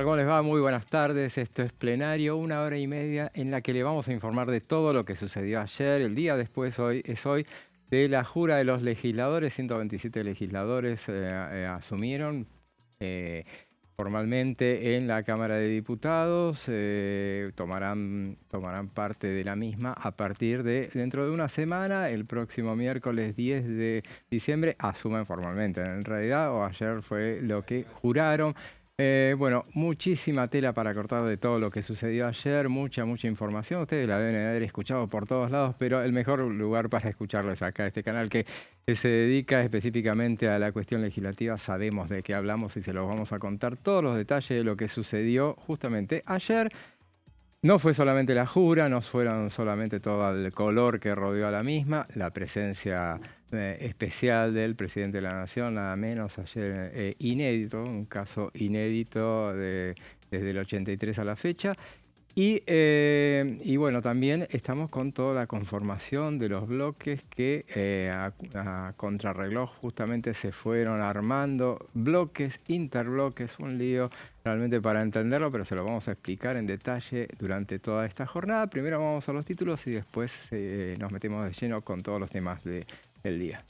¿Cómo les va? Muy buenas tardes. Esto es Plenario, 1 hora y media en la que le vamos a informar de todo lo que sucedió ayer. El día después, hoy, de la jura de los legisladores. 127 legisladores asumieron eh, formalmente en la Cámara de Diputados. Tomarán parte de la misma a partir de dentro de una semana. El próximo miércoles 10 de diciembre asumen formalmente. En realidad, o ayer fue lo que juraron. Bueno, muchísima tela para cortar de todo lo que sucedió ayer, mucha información. Ustedes la deben haber escuchado por todos lados, pero el mejor lugar para escucharlo es acá, este canal que se dedica específicamente a la cuestión legislativa. Sabemos de qué hablamos y se los vamos a contar todos los detalles de lo que sucedió justamente ayer. No fue solamente la jura, no fueron solamente todo el color que rodeó a la misma, la presencia especial del presidente de la Nación, nada menos ayer, inédito, un caso inédito desde el 83 a la fecha. Y bueno, también estamos con toda la conformación de los bloques que a contrarreloj justamente se fueron armando, bloques, interbloques, un lío realmente para entenderlo, pero se lo vamos a explicar en detalle durante toda esta jornada. Primero vamos a los títulos y después nos metemos de lleno con todos los temas del día.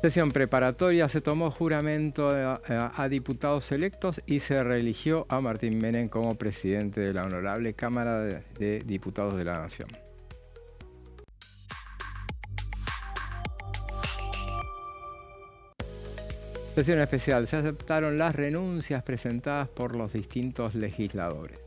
Sesión preparatoria, se tomó juramento a diputados electos y se reeligió a Martín Menem como presidente de la Honorable Cámara de Diputados de la Nación. Sesión especial, se aceptaron las renuncias presentadas por los distintos legisladores.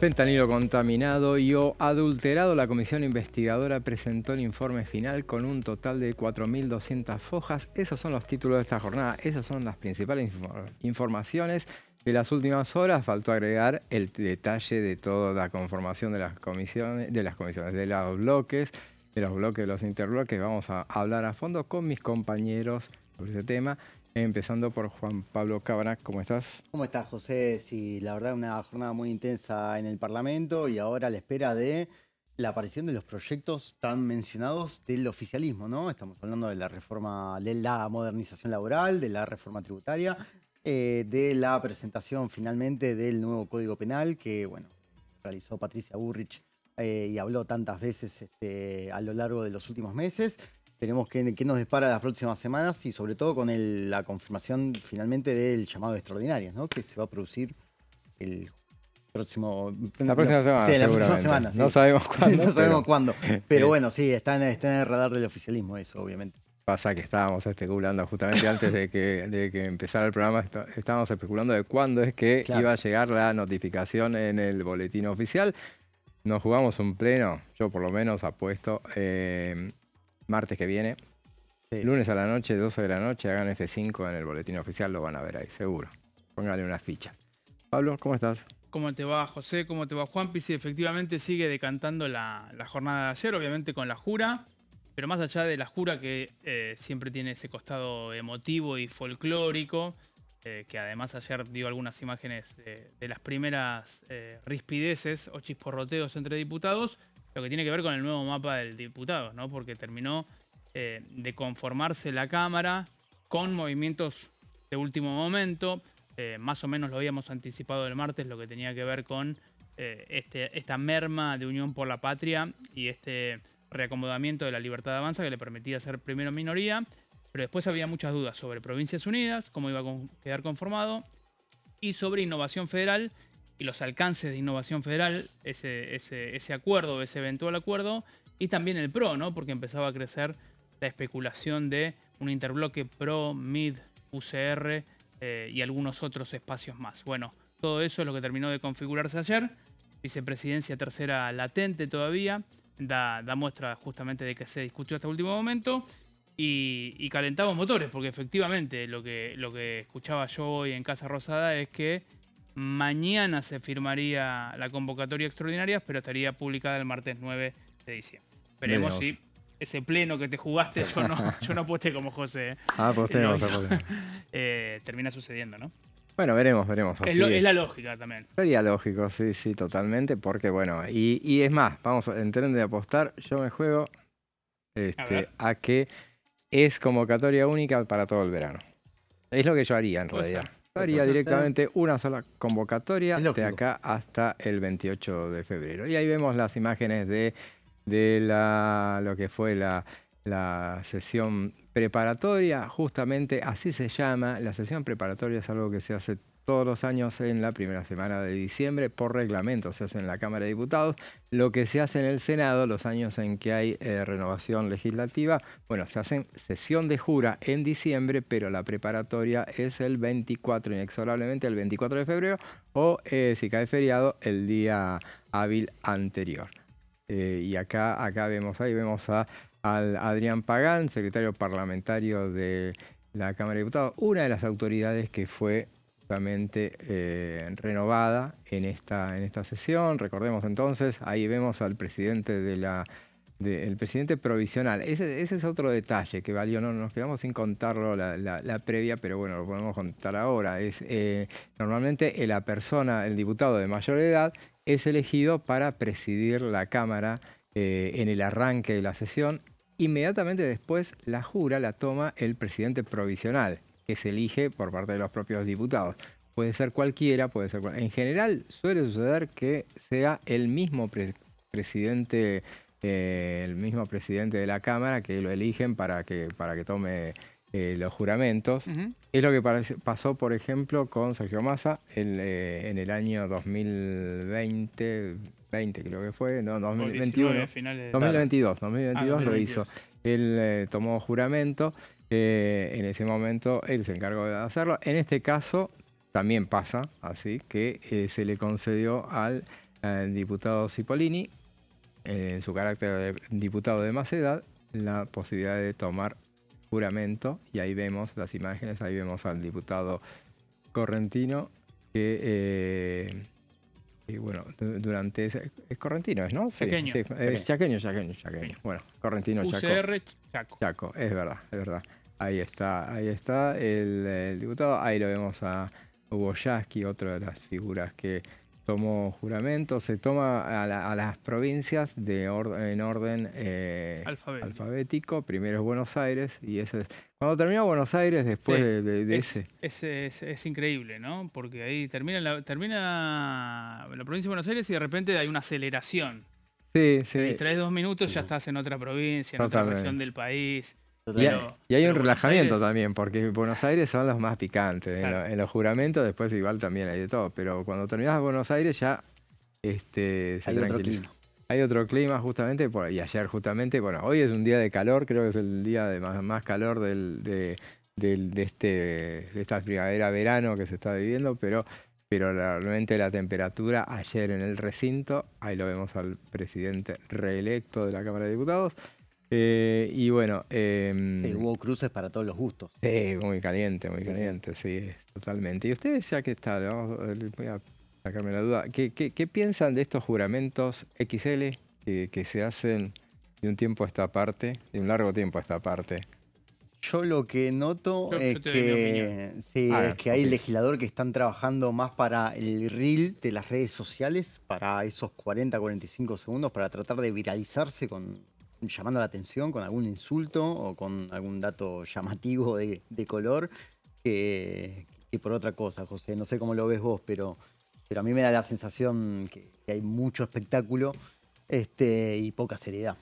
Fentanilo contaminado y o adulterado. La comisión investigadora presentó el informe final con un total de 4.200 hojas. Esos son los títulos de esta jornada. Esas son las principales informaciones de las últimas horas. Faltó agregar el detalle de toda la conformación de las comisiones, de los bloques, de los interbloques. Vamos a hablar a fondo con mis compañeros sobre ese tema. Empezando por Juan Pablo Cabanach, ¿cómo estás? ¿Cómo estás, José? Sí, la verdad una jornada muy intensa en el Parlamento y ahora a la espera de la aparición de los proyectos tan mencionados del oficialismo, ¿no? Estamos hablando de la reforma, de la modernización laboral, de la reforma tributaria, de la presentación finalmente del nuevo Código Penal que, bueno, realizó Patricia Bullrich y habló tantas veces a lo largo de los últimos meses. Veremos qué nos depara las próximas semanas y sobre todo con la confirmación finalmente del llamado extraordinario, ¿no? Que se va a producir el próximo... La próxima semana, Sí, la próxima seguramente. semana, sí. No sabemos cuándo. No sabemos cuándo. Pero bueno, sí, está en el radar del oficialismo eso, obviamente. Pasa que estábamos especulando justamente antes de que empezara el programa, estábamos especulando de cuándo es que iba a llegar la notificación en el boletín oficial. Nos jugamos un pleno, yo por lo menos apuesto, martes que viene, lunes a la noche, 12 de la noche, hagan F5 en el boletín oficial, lo van a ver ahí, seguro. Póngale unas fichas. Pablo, ¿cómo estás? ¿Cómo te va, José? ¿Cómo te va, Juanpi? Sí, efectivamente sigue decantando la jornada de ayer, obviamente con la jura, pero más allá de la jura que siempre tiene ese costado emotivo y folclórico, que además ayer dio algunas imágenes de las primeras rispideces o chisporroteos entre diputados, lo que tiene que ver con el nuevo mapa del diputado, ¿no? Porque terminó de conformarse la Cámara con movimientos de último momento. Más o menos lo habíamos anticipado el martes, lo que tenía que ver con esta merma de Unión por la Patria y este reacomodamiento de la Libertad Avanza que le permitía ser primero minoría, pero después había muchas dudas sobre Provincias Unidas, cómo iba a quedar conformado, y sobre Innovación Federal y los alcances de Innovación Federal, ese acuerdo, ese eventual acuerdo, y también el PRO, ¿no? Porque empezaba a crecer la especulación de un interbloque PRO, MID, UCR y algunos otros espacios más. Bueno, todo eso es lo que terminó de configurarse ayer. Vicepresidencia tercera latente todavía. Da muestra justamente de que se discutió hasta el último momento. Y calentamos motores, porque efectivamente lo que escuchaba yo hoy en Casa Rosada es que mañana se firmaría la convocatoria extraordinaria, pero estaría publicada el martes 9 de diciembre. Veremos si ese pleno que te jugaste, yo no aposté como José. Apostemos. Termina sucediendo, ¿no? Bueno, veremos. Es, Así es la lógica también. sería lógico, sí, totalmente, porque bueno, y es más, vamos en tren de apostar, yo me juego A ver, a que es convocatoria única para todo el verano. Es lo que yo haría en puede realidad. ser. Yo Puede haría ser. directamente una sola convocatoria Es de lógico. acá hasta el 28 de febrero. Y ahí vemos las imágenes de lo que fue la sesión preparatoria, justamente así se llama. La sesión preparatoria es algo que se hace todos los años en la primera semana de diciembre, por reglamento se hace en la Cámara de Diputados. Lo que se hace en el Senado, los años en que hay renovación legislativa, bueno, se hacen sesión de jura en diciembre, pero la preparatoria es el 24, inexorablemente el 24 de febrero, o si cae feriado, el día hábil anterior. Y acá vemos al Adrián Pagán, secretario parlamentario de la Cámara de Diputados, una de las autoridades que fue justamente renovada en esta sesión. Recordemos entonces, ahí vemos al presidente el presidente provisional. Ese es otro detalle que valió, no nos quedamos sin contarlo la previa, pero bueno, lo podemos contar ahora. Normalmente el diputado de mayor edad, es elegido para presidir la Cámara en el arranque de la sesión. Inmediatamente después la jura la toma el presidente provisional, que se elige por parte de los propios diputados. Puede ser cualquiera, en general suele suceder que sea el mismo presidente de la Cámara que lo eligen para que tome los juramentos. Es lo que pasó, por ejemplo, con Sergio Massa en el año 2020, creo que fue, no, 2021. 19 finales de... 2022 lo 2022. hizo. Él tomó juramento, en ese momento él se encargó de hacerlo. En este caso también pasa así, que se le concedió al diputado Cipollini, en su carácter de diputado de más edad, la posibilidad de tomar juramento, y ahí vemos las imágenes, ahí vemos al diputado correntino que bueno, durante ese... Es correntino, ¿no? Sí, Chaqueño. sí, es chaqueño. Bueno, correntino, Chaco. UCR Chaco. Chaco, es verdad. Ahí está el diputado. Ahí lo vemos a Hugo Yasky, otra de las figuras que tomó juramento. Se toma a las provincias en orden alfabético. Primero es Buenos Aires, y eso es... Cuando termina Buenos Aires, después Sí, de ese... Es increíble, ¿no? Porque ahí termina la provincia de Buenos Aires y de repente hay una aceleración. Sí. Te distraes 2 minutos, ya estás en otra provincia, en otra región del país. Y hay un Buenos relajamiento Aires... también, porque Buenos Aires son los más picantes. Claro. En los juramentos después igual también hay de todo, pero cuando terminas Buenos Aires ya se Hay otro tranquiliza. clima. Hay otro clima justamente, y ayer justamente, bueno, hoy es un día de calor, creo que es el día de más calor de esta primavera-verano que se está viviendo, pero realmente la temperatura ayer en el recinto, ahí lo vemos al presidente reelecto de la Cámara de Diputados. Y bueno... Hubo cruces para todos los gustos. Sí, muy caliente, sí, totalmente. Y ustedes, ya que está, voy a sacarme la duda, ¿qué piensan de estos juramentos XL que se hacen de un tiempo a esta parte, de un largo tiempo a esta parte? Yo lo que noto Yo es te doy mi que, opinión. sí, es que hay ok. legisladores que están trabajando más para el reel de las redes sociales, para esos 40-45 segundos, para tratar de viralizarse llamando la atención con algún insulto o con algún dato llamativo de color, que por otra cosa, José. No sé cómo lo ves vos, pero a mí me da la sensación que hay mucho espectáculo y poca seriedad.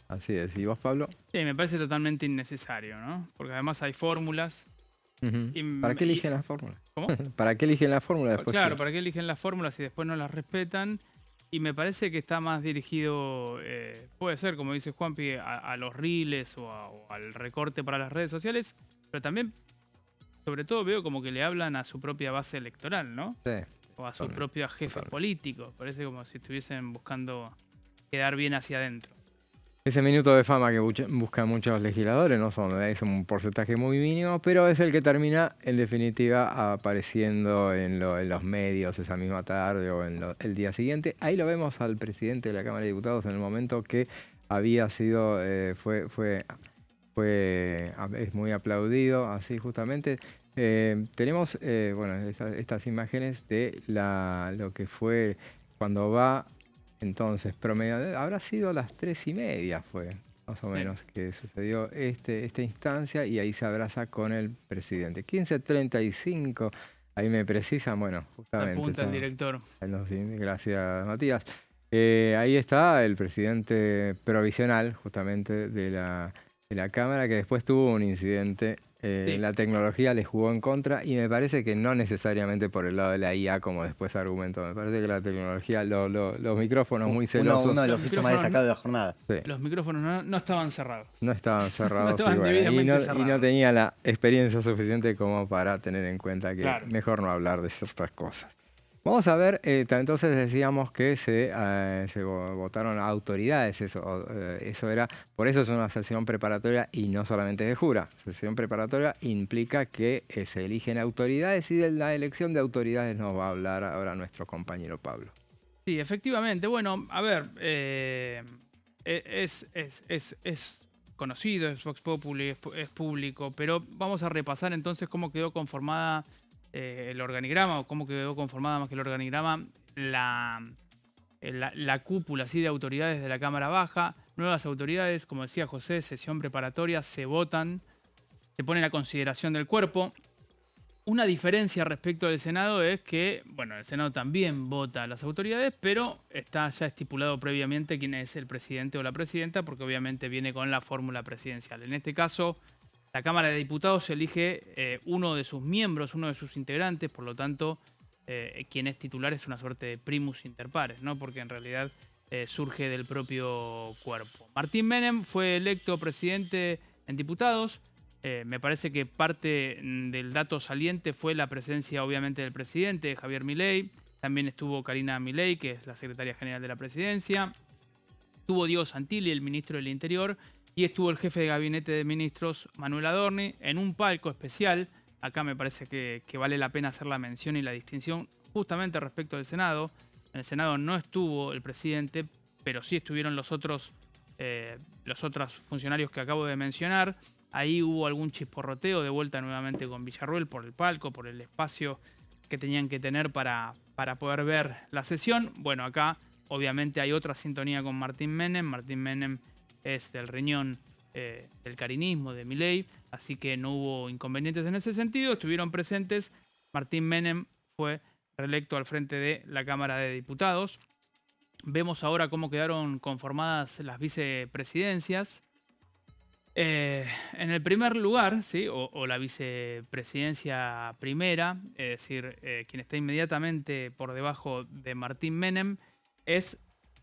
Así es. ¿Y vos, Pablo? Sí, me parece totalmente innecesario, ¿no? Porque además hay fórmulas. ¿Para qué eligen las fórmulas? ¿Cómo? ¿Para qué eligen las fórmulas después? Claro, ¿para qué eligen las fórmulas y después no las respetan? Y me parece que está más dirigido, puede ser, como dice Juanpi, a los reels o al recorte para las redes sociales, pero también, sobre todo, veo como que le hablan a su propia base electoral, ¿no? Sí. O a sus propios jefes políticos. Parece como si estuviesen buscando quedar bien hacia adentro. Ese minuto de fama que buscan muchos legisladores es un porcentaje muy mínimo, pero es el que termina en definitiva apareciendo en los medios esa misma tarde o el día siguiente. Ahí lo vemos al presidente de la Cámara de Diputados en el momento que había sido, es muy aplaudido, así justamente. Tenemos bueno, estas imágenes de lo que fue cuando va, entonces, promedio, habrá sido a las 3:30, fue más o menos, que sucedió esta instancia, y ahí se abraza con el presidente. 15:35, ahí me precisan, bueno, justamente. Apunta el director. Gracias, Matías. Ahí está el presidente provisional, justamente, de la Cámara, que después tuvo un incidente. Sí. La tecnología le jugó en contra, y me parece que no necesariamente por el lado de la IA, como después argumentó. Me parece que la tecnología, los micrófonos muy celosos. Uno de Los los hechos más micrófonos destacados de la jornada. Sí, Los micrófonos no estaban cerrados. no estaban cerrados, estaban y, bueno, debidamente y no cerrados. tenía la experiencia suficiente como para tener en cuenta que Claro. mejor no hablar de ciertas cosas. Vamos a ver, entonces decíamos que se votaron autoridades, eso era, por eso es una sesión preparatoria y no solamente de jura. Sesión preparatoria implica que se eligen autoridades, y de la elección de autoridades nos va a hablar ahora nuestro compañero Pablo. Sí, efectivamente. Bueno, a ver, es conocido, es Vox Populi, es público, pero vamos a repasar entonces cómo quedó conformada el organigrama, o cómo quedó conformada, más que el organigrama, la cúpula así de autoridades de la Cámara Baja. Nuevas autoridades, como decía José, sesión preparatoria, se votan, se pone a consideración del cuerpo. Una diferencia respecto del Senado es que, bueno, el Senado también vota a las autoridades, pero está ya estipulado previamente quién es el presidente o la presidenta, porque obviamente viene con la fórmula presidencial. En este caso, la Cámara de Diputados elige uno de sus miembros, uno de sus integrantes, por lo tanto, quien es titular es una suerte de primus inter pares, ¿no? Porque en realidad surge del propio cuerpo. Martín Menem fue electo presidente en diputados. Me parece que parte del dato saliente fue la presencia, obviamente, del presidente, Javier Milei. También estuvo Karina Milei, que es la secretaria general de la presidencia. Estuvo Diego Santilli, el ministro del Interior. Y estuvo el jefe de gabinete de ministros, Manuel Adorni, en un palco especial. Acá me parece que vale la pena hacer la mención y la distinción justamente respecto del Senado. En el Senado no estuvo el presidente, pero sí estuvieron los otros funcionarios que acabo de mencionar. Ahí hubo algún chisporroteo de vuelta nuevamente con Villarruel por el palco, por el espacio que tenían que tener para poder ver la sesión. Bueno, acá obviamente hay otra sintonía con Martín Menem. Martín Menem es del riñón del carinismo, de Milei, así que no hubo inconvenientes en ese sentido. Estuvieron presentes. Martín Menem fue reelecto al frente de la Cámara de Diputados. Vemos ahora cómo quedaron conformadas las vicepresidencias. En el primer lugar, ¿sí? o la vicepresidencia primera, es decir, quien está inmediatamente por debajo de Martín Menem, es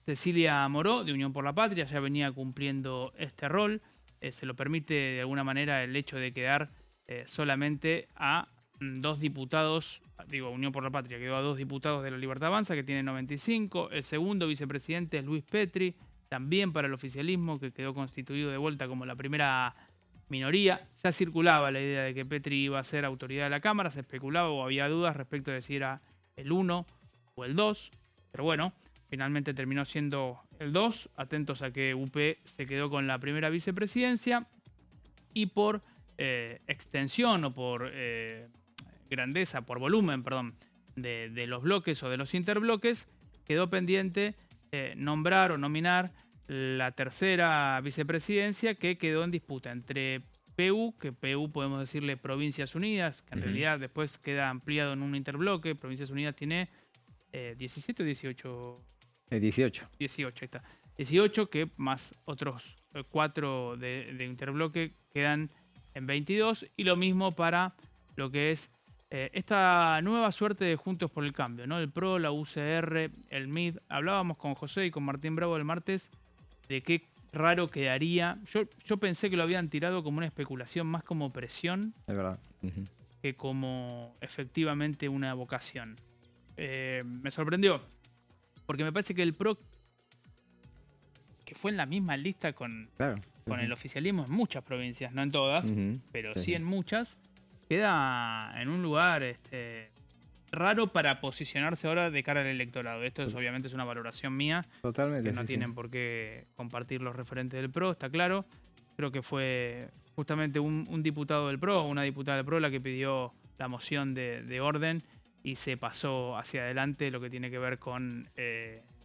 Cecilia Moró, de Unión por la Patria. Ya venía cumpliendo este rol. Se lo permite de alguna manera el hecho de quedar solamente a 2 diputados, digo, Unión por la Patria quedó a 2 diputados de la Libertad Avanza, que tiene 95. El segundo vicepresidente es Luis Petri, también para el oficialismo, que quedó constituido de vuelta como la primera minoría. Ya circulaba la idea de que Petri iba a ser autoridad de la Cámara, se especulaba o había dudas respecto de si era el 1 o el 2, pero bueno, finalmente terminó siendo el 2. Atentos a que UP se quedó con la primera vicepresidencia, y por extensión o por grandeza, por volumen, perdón, de los bloques o de los interbloques, quedó pendiente nombrar o nominar la tercera vicepresidencia, que quedó en disputa entre PU, que PU podemos decirle Provincias Unidas, que en realidad después queda ampliado en un interbloque. Provincias Unidas tiene 17 o 18. 18. 18, ahí está. 18, que más otros 4 de interbloque quedan en 22. Y lo mismo para lo que es esta nueva suerte de Juntos por el Cambio, ¿no? El PRO, la UCR, el MID. Hablábamos con José y con Martín Bravo el martes de qué raro quedaría. Yo pensé que lo habían tirado como una especulación, más como presión, Es verdad. que como efectivamente una vocación. Me sorprendió, porque me parece que el PRO, que fue en la misma lista con el oficialismo en muchas provincias, no en todas, pero sí en muchas, queda en un lugar raro para posicionarse ahora de cara al electorado. Esto obviamente es una valoración mía. Totalmente. Que no tienen por qué compartir los referentes del PRO, está claro. Creo que fue justamente un diputado del PRO, una diputada del PRO, la que pidió la moción de orden y se pasó hacia adelante lo que tiene que ver con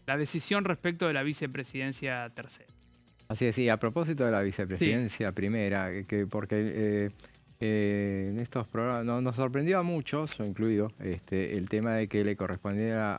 la decisión respecto de la vicepresidencia tercera. Así es, y a propósito de la Sí, vicepresidencia primera, porque en estos programas nos sorprendió a muchos, yo incluido, el tema de que le correspondiera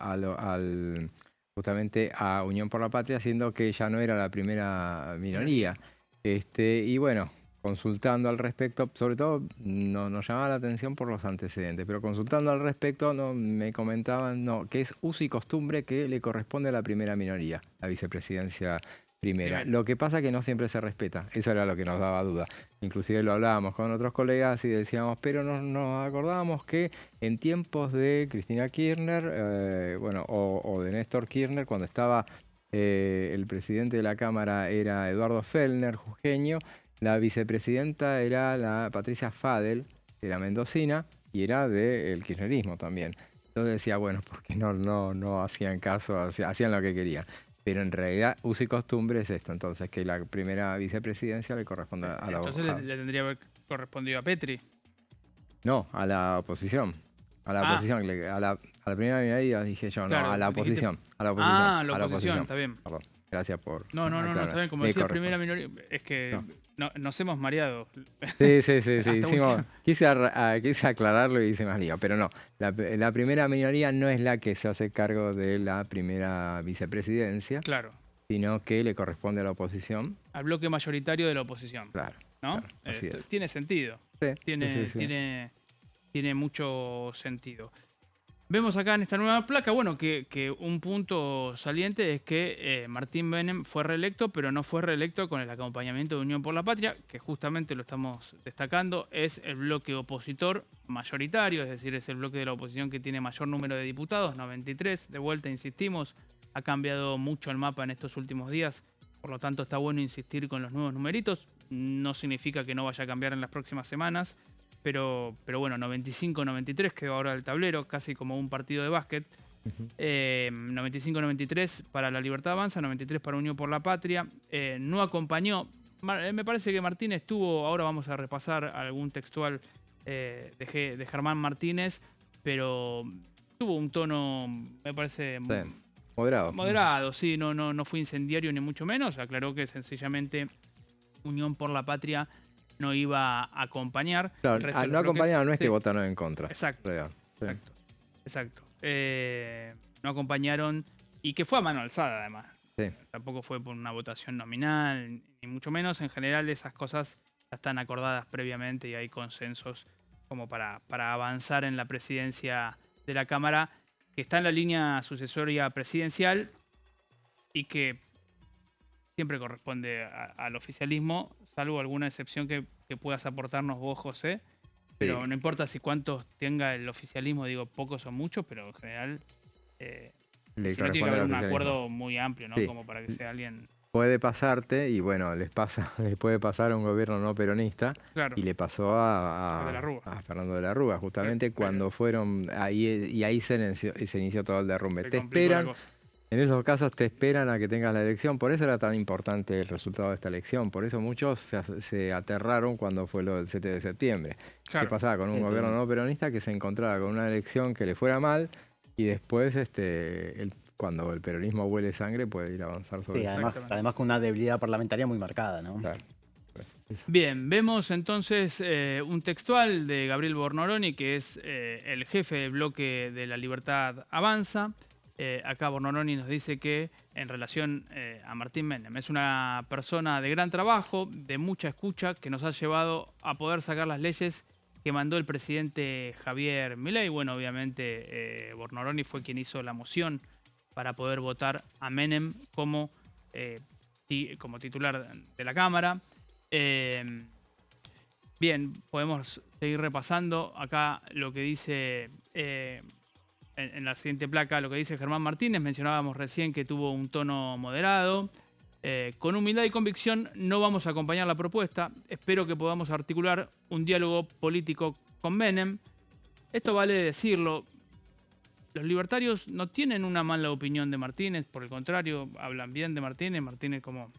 justamente a Unión por la Patria, siendo que ya no era la primera minoría. Y bueno, consultando al respecto, sobre todo nos llamaba la atención por los antecedentes, pero consultando al respecto me comentaban que es uso y costumbre que le corresponde a la primera minoría, la vicepresidencia primera. Lo que pasa es que no siempre se respeta, eso era lo que nos daba duda. Inclusive lo hablábamos con otros colegas y decíamos, pero nos acordábamos que en tiempos de Cristina Kirchner, o de Néstor Kirchner, cuando estaba el presidente de la Cámara era Eduardo Fellner, jujeño, la vicepresidenta era la Patricia Fadel, que era mendocina, y era del kirchnerismo también. Entonces decía, bueno, porque no hacían caso, hacían lo que querían. Pero en realidad, uso y costumbre es esto, entonces, que la primera vicepresidencia le corresponde a la entonces le tendría que haber correspondido a Petri. No, a la oposición. A la oposición, a la primera minoría dije yo, claro, no, a la dijiste... oposición. A la oposición. Ah, la oposición, está bien. Perdón, gracias por No, está bien, como decía primera minoría, es que nos hemos mareado. Sí. Quise aclararlo y hice más lío, pero no. La primera minoría no es la que se hace cargo de la primera vicepresidencia, Claro. sino que le corresponde a la oposición. Al bloque mayoritario de la oposición. Claro. ¿No? Claro, así es. Tiene sentido. Sí, Tiene mucho sentido. Vemos acá en esta nueva placa, bueno, que un punto saliente es que Martín Menem fue reelecto, pero no fue reelecto con el acompañamiento de Unión por la Patria, que justamente lo estamos destacando, es el bloque opositor mayoritario, es decir, es el bloque de la oposición que tiene mayor número de diputados, 93. De vuelta, insistimos, ha cambiado mucho el mapa en estos últimos días, por lo tanto está bueno insistir con los nuevos numeritos. No significa que no vaya a cambiar en las próximas semanas. Pero bueno, 95-93 quedó ahora el tablero, casi como un partido de básquet. 95-93 para La Libertad Avanza, 93 para Unión por la Patria. No acompañó, me parece que Martínez tuvo, ahora vamos a repasar algún textual de Germán Martínez, pero tuvo un tono, me parece... Sí. Moderado. Moderado, sí, no fue incendiario ni mucho menos. Aclaró que sencillamente Unión por la Patria no iba a acompañar. Claro, no acompañar no es que votaron en contra. Exacto. Sí. Exacto. No acompañaron y que fue a mano alzada además. Sí. Tampoco fue por una votación nominal, ni mucho menos. En general esas cosas ya están acordadas previamente y hay consensos como para avanzar en la presidencia de la Cámara, que está en la línea sucesoria presidencial y que siempre corresponde al oficialismo, salvo alguna excepción que puedas aportarnos vos, José. Pero no importa si cuántos tenga el oficialismo, digo pocos o muchos, pero en general si no tiene que haber un acuerdo muy amplio, ¿no? Sí. Como para que sea alguien... Puede pasarte, y bueno, les puede pasar a un gobierno no peronista, claro. Y le pasó a Fernando de la Rúa, justamente cuando fueron ahí, y ahí se inició todo el derrumbe. Te esperan... En esos casos te esperan a que tengas la elección, por eso era tan importante el resultado de esta elección, por eso muchos se aterraron cuando fue lo del 7 de septiembre. Claro. ¿Qué pasaba con un gobierno no peronista que se encontraba con una elección que le fuera mal y después cuando el peronismo huele sangre puede ir a avanzar sobre eso? Además con una debilidad parlamentaria muy marcada, ¿no? Claro. Bien, vemos entonces un textual de Gabriel Bornoroni, que es el jefe del bloque de La Libertad Avanza. Acá Bornoroni nos dice que en relación a Martín Menem es una persona de gran trabajo, de mucha escucha, que nos ha llevado a poder sacar las leyes que mandó el presidente Javier Milei. Bueno, obviamente Bornoroni fue quien hizo la moción para poder votar a Menem como titular de la Cámara. Bien, podemos seguir repasando acá lo que dice... en la siguiente placa, lo que dice Germán Martínez, mencionábamos recién que tuvo un tono moderado. Con humildad y convicción no vamos a acompañar la propuesta. Espero que podamos articular un diálogo político con Menem. Esto vale decirlo. Los libertarios no tienen una mala opinión de Martínez, por el contrario, hablan bien de Martínez. Martínez como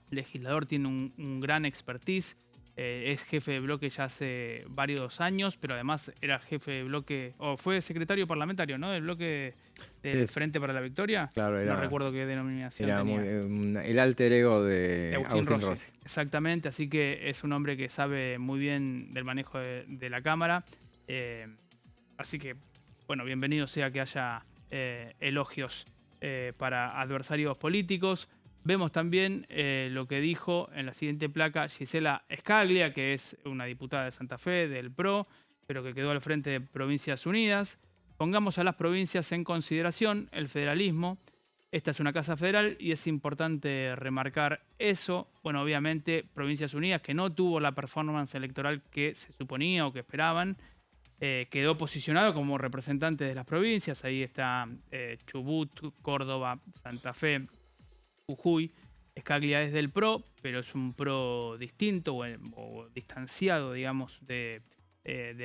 legislador tiene un gran expertise. es jefe de bloque ya hace varios años, pero además era jefe de bloque, o fue secretario parlamentario, ¿no? Del bloque del Sí. Frente para la Victoria. Claro, No era, recuerdo qué denominación era tenía. el alter ego de Agustín Agustín Rossi. Rossi. Exactamente, así que es un hombre que sabe muy bien del manejo de la Cámara. Así que, bueno, bienvenido sea que haya elogios para adversarios políticos. Vemos también lo que dijo en la siguiente placa Gisela Scaglia, que es una diputada de Santa Fe, del PRO, pero que quedó al frente de Provincias Unidas. Pongamos a las provincias en consideración el federalismo. Esta es una casa federal y es importante remarcar eso. Bueno, obviamente, Provincias Unidas, que no tuvo la performance electoral que se suponía o que esperaban, quedó posicionado como representante de las provincias. Ahí está Chubut, Córdoba, Santa Fe, Jujuy. Scaglia es del PRO, pero es un PRO distinto o distanciado, digamos, de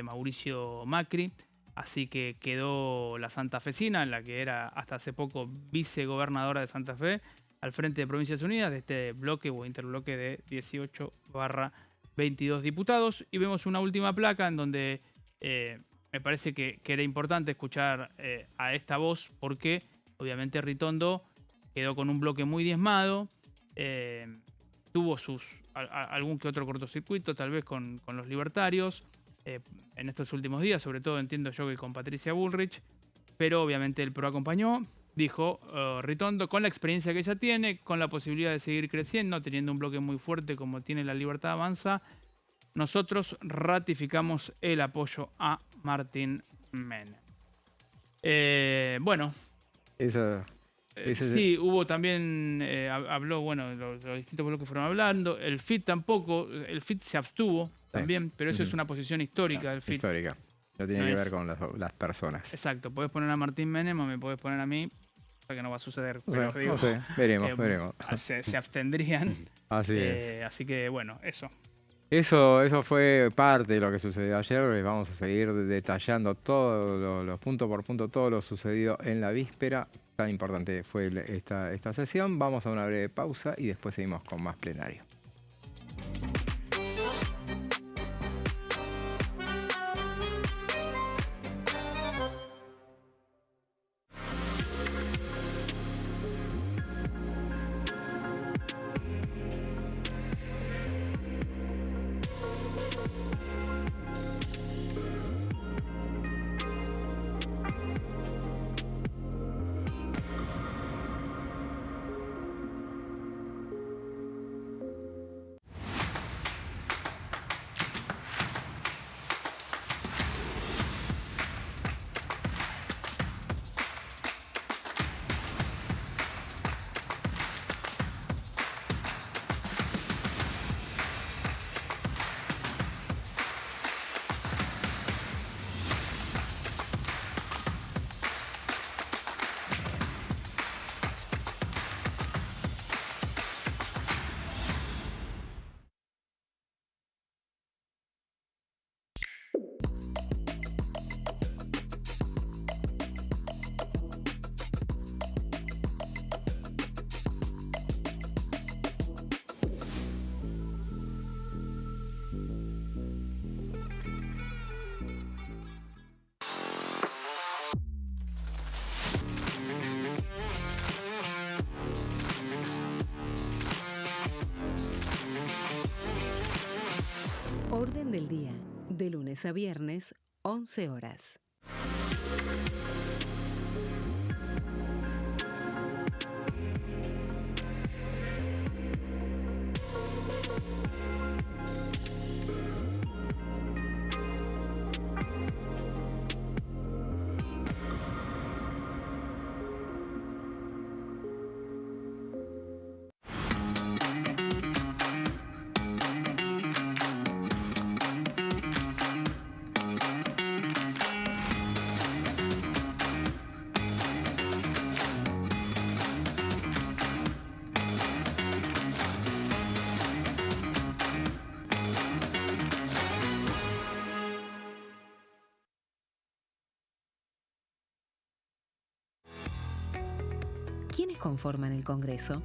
Mauricio Macri. Así que quedó la santafesina, en la que era hasta hace poco vicegobernadora de Santa Fe, al frente de Provincias Unidas, de este bloque o interbloque de 18/22 diputados. Y vemos una última placa en donde me parece que era importante escuchar a esta voz, porque obviamente Ritondo quedó con un bloque muy diezmado, tuvo algún que otro cortocircuito, tal vez con los libertarios, en estos últimos días, sobre todo entiendo yo que con Patricia Bullrich, pero obviamente el PRO acompañó, dijo Ritondo, con la experiencia que ella tiene, con la posibilidad de seguir creciendo, teniendo un bloque muy fuerte como tiene la Libertad Avanza, nosotros ratificamos el apoyo a Martín Menem. Bueno. Eso, sí, hubo también, habló, bueno, los distintos bloques fueron hablando, el FIT tampoco, el FIT se abstuvo también, pero eso es una posición histórica del FIT. histórica. No tiene No que es- ver con las personas. Exacto, podés poner a Martín Menem o me podés poner a mí, cosa que no va a suceder, pero digo, No sé, veremos, veremos. se abstendrían. Así es. Así que bueno, eso. Eso fue parte de lo que sucedió ayer. Vamos a seguir detallando todo lo punto por punto, todo lo sucedido en la víspera. Tan importante fue esta sesión. Vamos a una breve pausa y después seguimos con más plenario. Orden del día, de lunes a viernes, 11 horas. ¿Quiénes conforman el Congreso?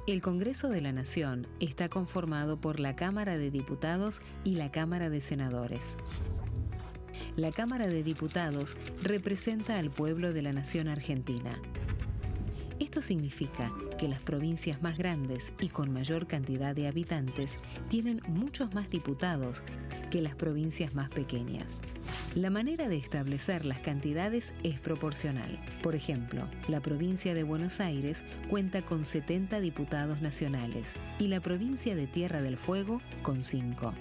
El Congreso de la Nación está conformado por la Cámara de Diputados y la Cámara de Senadores. La Cámara de Diputados representa al pueblo de la nación argentina. Esto significa que las provincias más grandes y con mayor cantidad de habitantes tienen muchos más diputados que las provincias más pequeñas. La manera de establecer las cantidades es proporcional. Por ejemplo, la provincia de Buenos Aires cuenta con 70 diputados nacionales y la provincia de Tierra del Fuego con 5.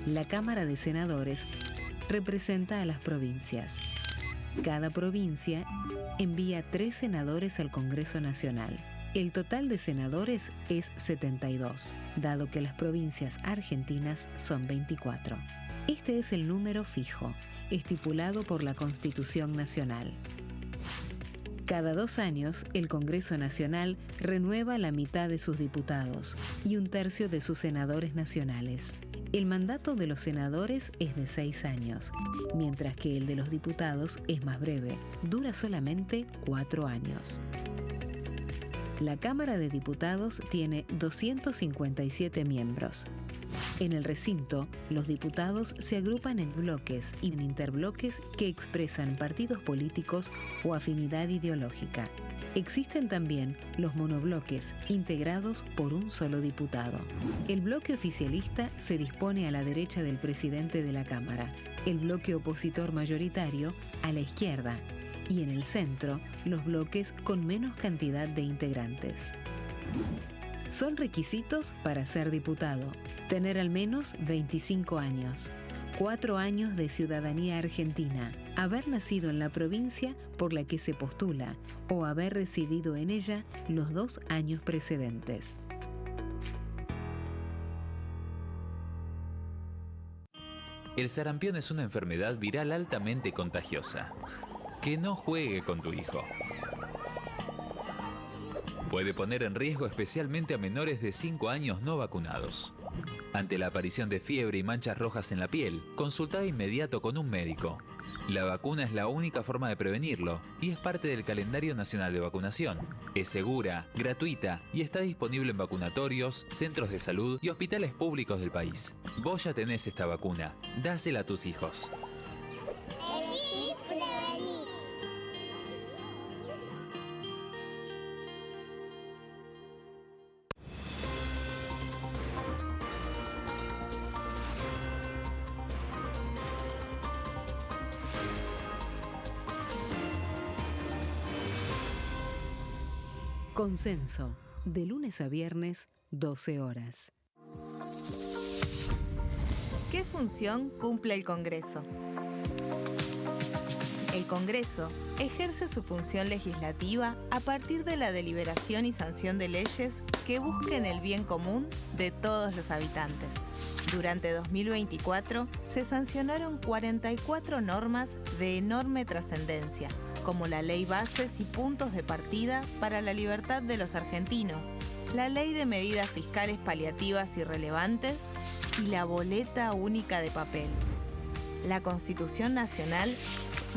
La Cámara de Senadores representa a las provincias. Cada provincia envía 3 senadores al Congreso Nacional. El total de senadores es 72, dado que las provincias argentinas son 24. Este es el número fijo, estipulado por la Constitución Nacional. Cada 2 años, el Congreso Nacional renueva la mitad de sus diputados y 1/3 de sus senadores nacionales. El mandato de los senadores es de 6 años, mientras que el de los diputados es más breve, dura solamente 4 años. La Cámara de Diputados tiene 257 miembros. En el recinto, los diputados se agrupan en bloques y en interbloques que expresan partidos políticos o afinidad ideológica. Existen también los monobloques, integrados por un solo diputado. El bloque oficialista se dispone a la derecha del presidente de la Cámara, el bloque opositor mayoritario a la izquierda, y en el centro, los bloques con menos cantidad de integrantes. Son requisitos para ser diputado: tener al menos 25 años, 4 años de ciudadanía argentina, haber nacido en la provincia por la que se postula o haber residido en ella los 2 años precedentes. El sarampión es una enfermedad viral altamente contagiosa. Que no juegue con tu hijo. Puede poner en riesgo especialmente a menores de 5 años no vacunados. Ante la aparición de fiebre y manchas rojas en la piel, consulta de inmediato con un médico. La vacuna es la única forma de prevenirlo y es parte del calendario nacional de vacunación. Es segura, gratuita y está disponible en vacunatorios, centros de salud y hospitales públicos del país. Vos ya tenés esta vacuna, dásela a tus hijos. Consenso, de lunes a viernes, 12 horas. ¿Qué función cumple el Congreso? El Congreso ejerce su función legislativa a partir de la deliberación y sanción de leyes que busquen el bien común de todos los habitantes. Durante 2024 se sancionaron 44 normas de enorme trascendencia, como la Ley Bases y Puntos de Partida para la Libertad de los Argentinos, la Ley de Medidas Fiscales Paliativas y Relevantes y la Boleta Única de Papel. La Constitución Nacional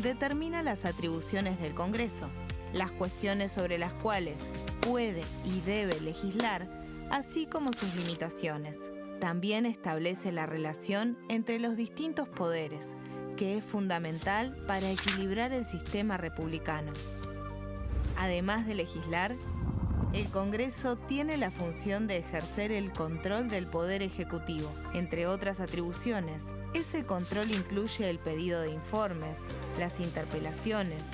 determina las atribuciones del Congreso, las cuestiones sobre las cuales puede y debe legislar, así como sus limitaciones. También establece la relación entre los distintos poderes, que es fundamental para equilibrar el sistema republicano. Además de legislar, el Congreso tiene la función de ejercer el control del Poder Ejecutivo. Entre otras atribuciones, ese control incluye el pedido de informes, las interpelaciones,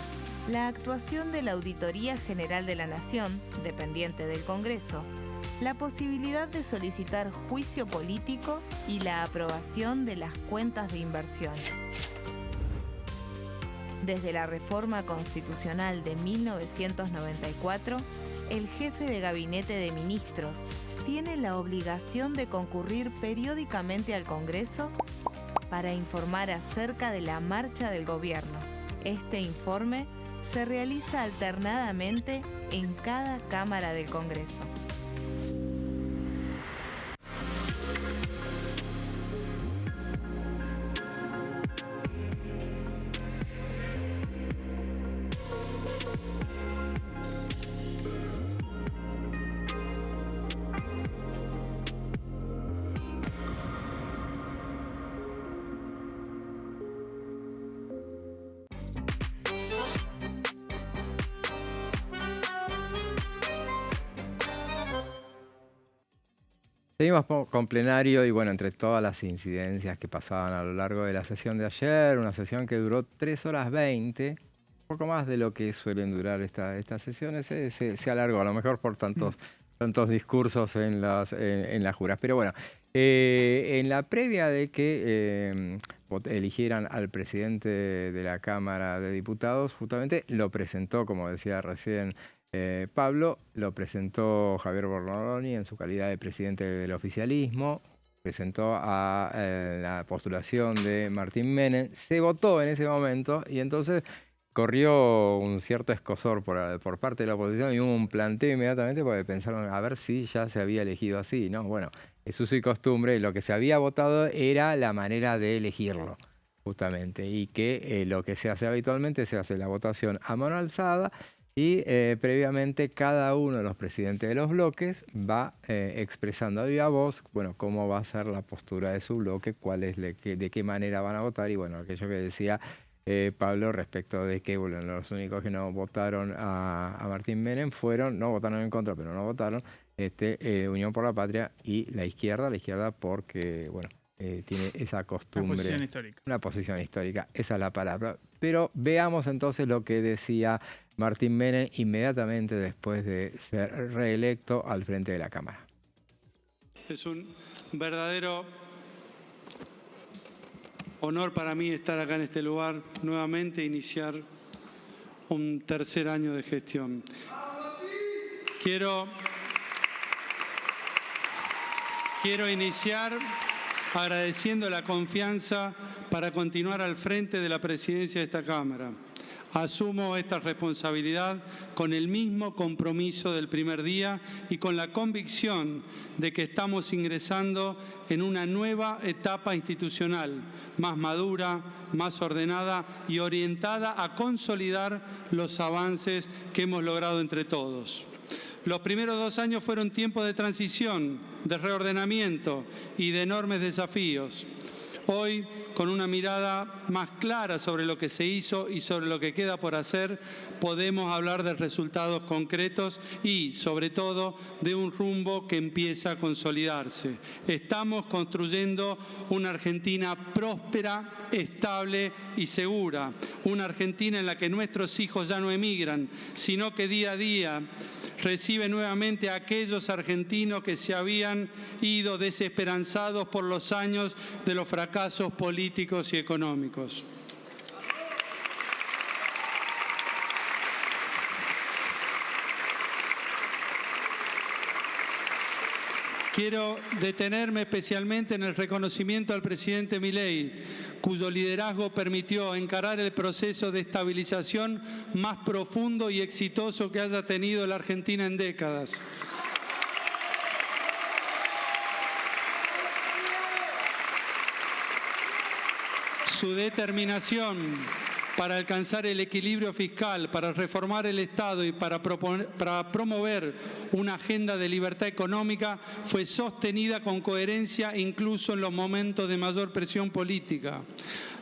la actuación de la Auditoría General de la Nación, dependiente del Congreso, la posibilidad de solicitar juicio político y la aprobación de las cuentas de inversión. Desde la reforma constitucional de 1994, el jefe de gabinete de ministros tiene la obligación de concurrir periódicamente al Congreso para informar acerca de la marcha del gobierno. Este informe se realiza alternadamente en cada Cámara del Congreso. Seguimos con plenario y bueno, entre todas las incidencias que pasaban a lo largo de la sesión de ayer, una sesión que duró 3 horas 20, un poco más de lo que suelen durar estas sesiones, se alargó, a lo mejor por tantos discursos en las juras. Pero bueno, en la previa de que eligieran al presidente de la Cámara de Diputados, justamente lo presentó, como decía recién Pablo, lo presentó Javier Borgognoni en su calidad de presidente del oficialismo, presentó a la postulación de Martín Menem, se votó en ese momento y entonces corrió un cierto escozor por parte de la oposición y hubo un planteo inmediatamente porque pensaron a ver si ya se había elegido así, ¿no? Bueno, es uso y costumbre, lo que se había votado era la manera de elegirlo, justamente, y que lo que se hace habitualmente se hace la votación a mano alzada y previamente cada uno de los presidentes de los bloques va expresando a viva voz, bueno, cómo va a ser la postura de su bloque, de qué manera van a votar y bueno, aquello que decía Pablo respecto de que bueno, los únicos que no votaron a Martín Menem no votaron en contra, pero no votaron Unión por la Patria y la izquierda porque, bueno, tiene esa costumbre. Una posición histórica. Una posición histórica, esa es la palabra. Pero veamos entonces lo que decía Martín Menem inmediatamente después de ser reelecto al frente de la Cámara. Es un verdadero honor para mí estar acá en este lugar nuevamente, iniciar un tercer año de gestión. Quiero iniciar agradeciendo la confianza para continuar al frente de la presidencia de esta Cámara. Asumo esta responsabilidad con el mismo compromiso del primer día y con la convicción de que estamos ingresando en una nueva etapa institucional, más madura, más ordenada y orientada a consolidar los avances que hemos logrado entre todos. Los primeros 2 años fueron tiempos de transición, de reordenamiento y de enormes desafíos. Hoy, con una mirada más clara sobre lo que se hizo y sobre lo que queda por hacer, podemos hablar de resultados concretos y, sobre todo, de un rumbo que empieza a consolidarse. Estamos construyendo una Argentina próspera, estable y segura. Una Argentina en la que nuestros hijos ya no emigran, sino que día a día recibe nuevamente a aquellos argentinos que se habían ido desesperanzados por los años de los fracasos políticos y económicos. Quiero detenerme especialmente en el reconocimiento al presidente Milei, cuyo liderazgo permitió encarar el proceso de estabilización más profundo y exitoso que haya tenido la Argentina en décadas. Su determinación para alcanzar el equilibrio fiscal, para reformar el Estado y para promover una agenda de libertad económica fue sostenida con coherencia incluso en los momentos de mayor presión política.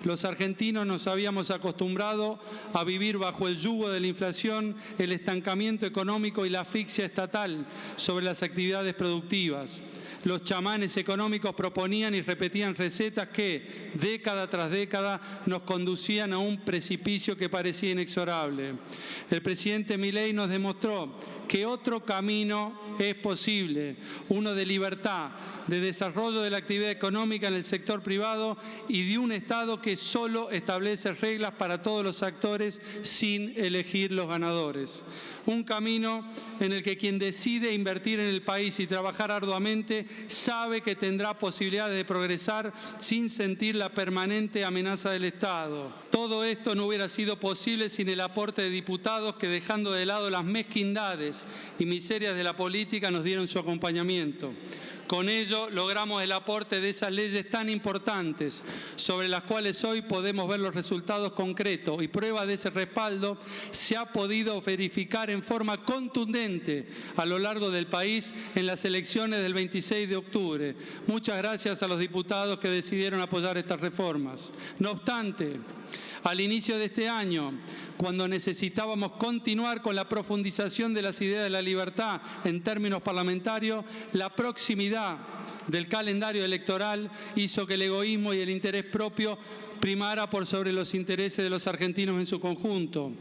Los argentinos nos habíamos acostumbrado a vivir bajo el yugo de la inflación, el estancamiento económico y la asfixia estatal sobre las actividades productivas. Los chamanes económicos proponían y repetían recetas que, década tras década, nos conducían a un precipicio que parecía inexorable. El presidente Milei nos demostró que otro camino es posible, uno de libertad, de desarrollo de la actividad económica en el sector privado y de un Estado que solo establece reglas para todos los actores sin elegir los ganadores. Un camino en el que quien decide invertir en el país y trabajar arduamente sabe que tendrá posibilidades de progresar sin sentir la permanente amenaza del Estado. Todo esto no hubiera sido posible sin el aporte de diputados que, dejando de lado las mezquindades y miserias de la política, nos dieron su acompañamiento. Con ello logramos el aporte de esas leyes tan importantes sobre las cuales hoy podemos ver los resultados concretos y prueba de ese respaldo se ha podido verificar en forma contundente a lo largo del país en las elecciones del 26 6 de octubre. Muchas gracias a los diputados que decidieron apoyar estas reformas. No obstante, al inicio de este año, cuando necesitábamos continuar con la profundización de las ideas de la libertad en términos parlamentarios, la proximidad del calendario electoral hizo que el egoísmo y el interés propio primara por sobre los intereses de los argentinos en su conjunto.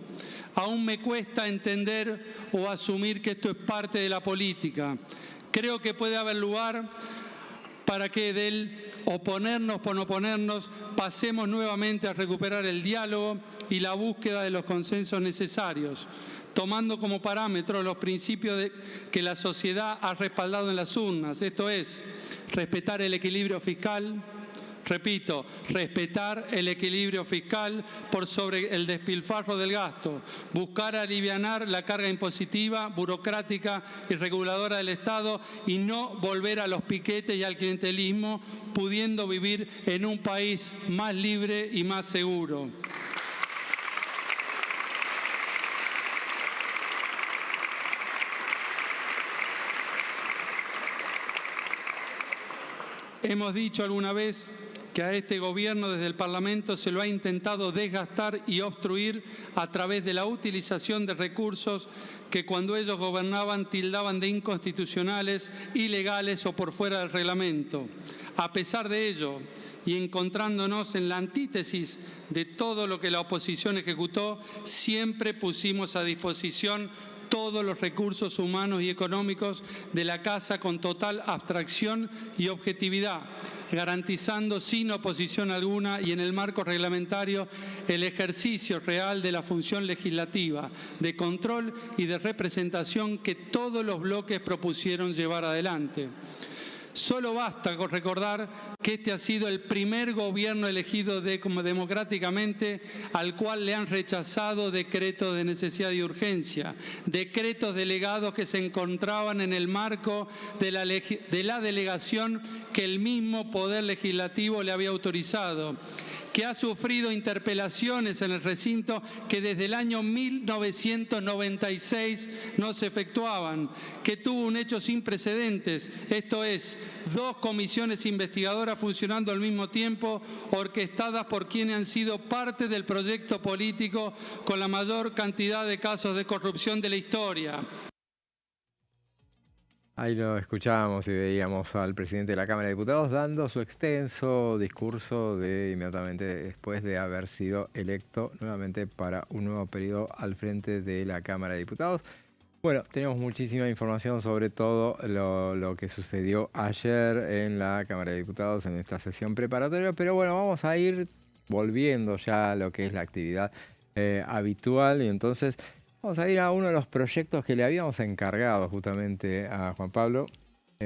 Aún me cuesta entender o asumir que esto es parte de la política. Creo que puede haber lugar para que del oponernos por oponernos pasemos nuevamente a recuperar el diálogo y la búsqueda de los consensos necesarios, tomando como parámetro los principios que la sociedad ha respaldado en las urnas, esto es, respetar el equilibrio fiscal. Repito, respetar el equilibrio fiscal por sobre el despilfarro del gasto, buscar alivianar la carga impositiva, burocrática y reguladora del Estado y no volver a los piquetes y al clientelismo, pudiendo vivir en un país más libre y más seguro. Hemos dicho alguna vez que a este gobierno desde el Parlamento se lo ha intentado desgastar y obstruir a través de la utilización de recursos que cuando ellos gobernaban tildaban de inconstitucionales, ilegales o por fuera del reglamento. A pesar de ello, y encontrándonos en la antítesis de todo lo que la oposición ejecutó, siempre pusimos a disposición todos los recursos humanos y económicos de la Casa con total abstracción y objetividad, garantizando sin oposición alguna y en el marco reglamentario el ejercicio real de la función legislativa, de control y de representación que todos los bloques propusieron llevar adelante. Solo basta con recordar que este ha sido el primer gobierno elegido democráticamente al cual le han rechazado decretos de necesidad y urgencia, decretos delegados que se encontraban en el marco de la delegación que el mismo Poder Legislativo le había autorizado, que ha sufrido interpelaciones en el recinto que desde el año 1996 no se efectuaban, que tuvo un hecho sin precedentes, esto es, 2 comisiones investigadoras funcionando al mismo tiempo, orquestadas por quienes han sido parte del proyecto político con la mayor cantidad de casos de corrupción de la historia. Ahí lo escuchábamos y veíamos al presidente de la Cámara de Diputados dando su extenso discurso inmediatamente después de haber sido electo nuevamente para un nuevo periodo al frente de la Cámara de Diputados. Bueno, tenemos muchísima información sobre todo lo que sucedió ayer en la Cámara de Diputados en esta sesión preparatoria, pero bueno, vamos a ir volviendo ya a lo que es la actividad habitual y entonces vamos a ir a uno de los proyectos que le habíamos encargado justamente a Juan Pablo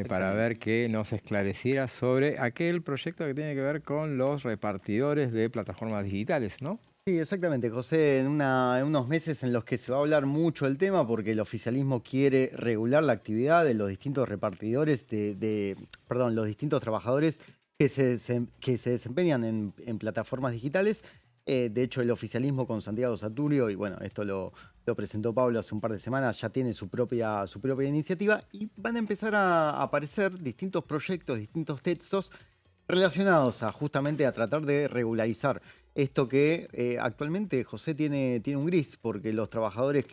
para ver que nos esclareciera sobre aquel proyecto que tiene que ver con los repartidores de plataformas digitales, ¿no? Sí, exactamente, José, en unos meses en los que se va a hablar mucho del tema porque el oficialismo quiere regular la actividad de los distintos repartidores, los distintos trabajadores que se desempeñan en plataformas digitales. De hecho, el oficialismo con Santiago Saturio, y bueno, esto lo presentó Pablo hace un par de semanas, ya tiene su propia iniciativa y van a empezar a aparecer distintos proyectos, distintos textos relacionados justamente a tratar de regularizar esto que actualmente, José, tiene un gris, porque los trabajadores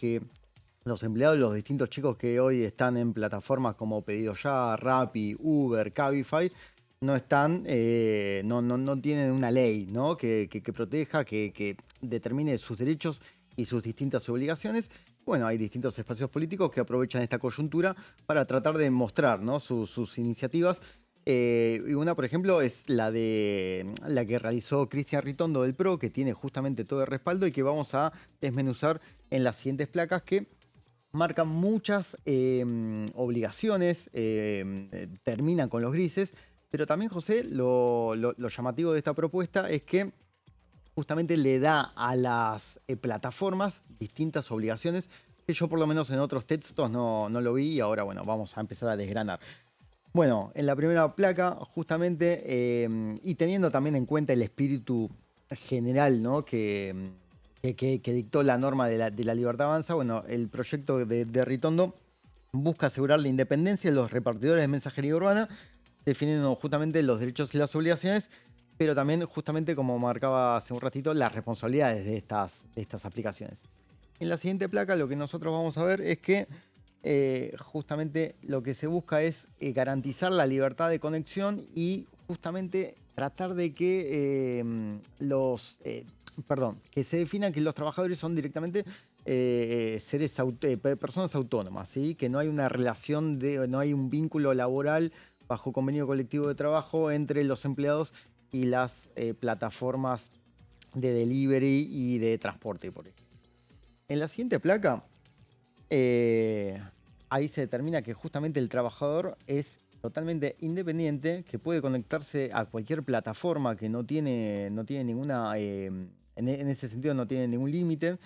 los empleados, los distintos chicos que hoy están en plataformas como Pedido Ya, Rappi, Uber, Cabify, no tienen una ley, ¿no? que proteja, que determine sus derechos y sus distintas obligaciones. Bueno, hay distintos espacios políticos que aprovechan esta coyuntura para tratar de mostrar, ¿no? sus iniciativas. Y una, por ejemplo, es la que realizó Cristian Ritondo del PRO, que tiene justamente todo el respaldo y que vamos a desmenuzar en las siguientes placas que marcan muchas obligaciones, terminan con los grises. Pero también, José, lo llamativo de esta propuesta es que justamente le da a las plataformas distintas obligaciones que yo por lo menos en otros textos no lo vi y ahora, bueno, vamos a empezar a desgranar. Bueno, en la primera placa, justamente, y teniendo también en cuenta el espíritu general, ¿no? que dictó la norma de la Libertad Avanza, bueno, el proyecto de Ritondo busca asegurar la independencia de los repartidores de mensajería urbana definiendo justamente los derechos y las obligaciones, pero también justamente, como marcaba hace un ratito, las responsabilidades de estas aplicaciones. En la siguiente placa lo que nosotros vamos a ver es que justamente lo que se busca es garantizar la libertad de conexión y justamente tratar de que que se defina que los trabajadores son directamente personas autónomas, ¿sí? Que no hay una relación, no hay un vínculo laboral bajo convenio colectivo de trabajo entre los empleados y las plataformas de delivery y de transporte, por ejemplo. En la siguiente placa, ahí se determina que justamente el trabajador es totalmente independiente, que puede conectarse a cualquier plataforma, que no tiene ninguna, en ese sentido no tiene ningún límite,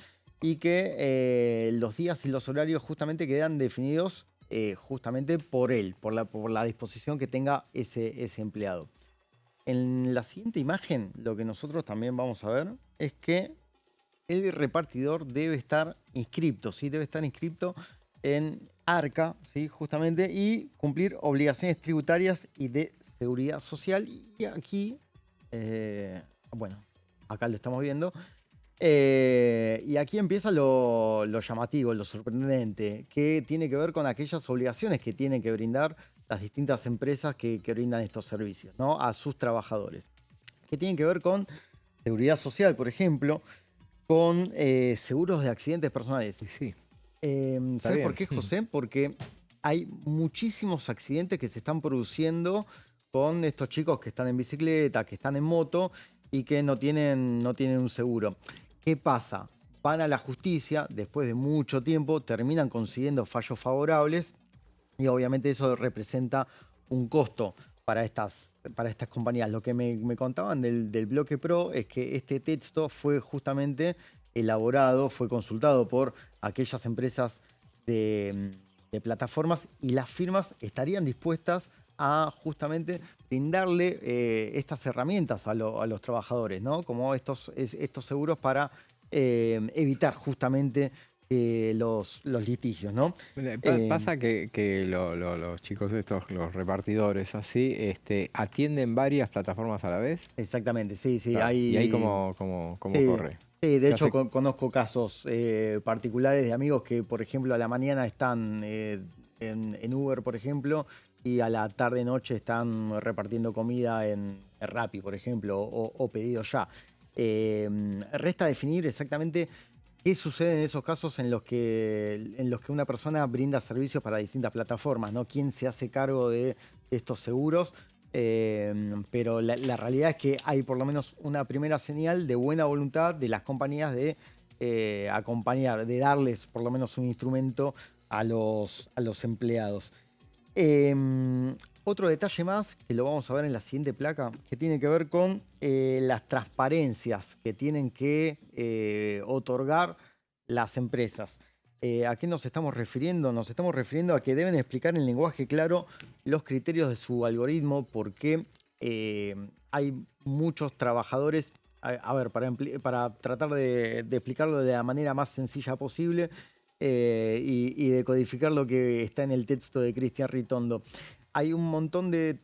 y que los días y los horarios justamente quedan definidos justamente por él, por la disposición que tenga ese empleado. En la siguiente imagen, lo que nosotros también vamos a ver es que el repartidor debe estar inscripto, ¿sí? Debe estar inscripto en ARCA, ¿sí? Justamente, y cumplir obligaciones tributarias y de seguridad social. Y aquí, bueno, acá lo estamos viendo. Y aquí empieza lo llamativo, lo sorprendente, que tiene que ver con aquellas obligaciones que tienen que brindar las distintas empresas que brindan estos servicios, ¿no? A sus trabajadores. Que tienen que ver con seguridad social, por ejemplo, con seguros de accidentes personales. Sí. ¿Sabes por qué, José? Porque hay muchísimos accidentes que se están produciendo con estos chicos que están en bicicleta, que están en moto y que no tienen un seguro. ¿Qué pasa? Van a la justicia, después de mucho tiempo, terminan consiguiendo fallos favorables y obviamente eso representa un costo para estas compañías. Lo que me contaban del bloque Pro es que este texto fue justamente elaborado, fue consultado por aquellas empresas de plataformas y las firmas estarían dispuestas a justamente brindarle estas herramientas a los trabajadores, ¿no? Como estos seguros para evitar justamente los litigios, ¿no? Pasa que los chicos estos, los repartidores así, atienden varias plataformas a la vez. Exactamente, sí. Claro. ¿Y ahí cómo Sí, corre? Sí, de hecho conozco casos particulares de amigos que, por ejemplo, a la mañana están en Uber, por ejemplo, y a la tarde-noche están repartiendo comida en Rappi, por ejemplo, o Pedido Ya. Resta definir exactamente qué sucede en esos casos en los que una persona brinda servicios para distintas plataformas, ¿no? ¿Quién se hace cargo de estos seguros? Pero la realidad es que hay por lo menos una primera señal de buena voluntad de las compañías de acompañar, de darles por lo menos un instrumento a los empleados. Otro detalle más, que lo vamos a ver en la siguiente placa, que tiene que ver con las transparencias que tienen que otorgar las empresas. ¿A qué nos estamos refiriendo? Nos estamos refiriendo a que deben explicar en lenguaje claro los criterios de su algoritmo, porque hay muchos trabajadores. A ver, para tratar de explicarlo de la manera más sencilla posible y de codificar lo que está en el texto de Cristian Ritondo. Hay un montón de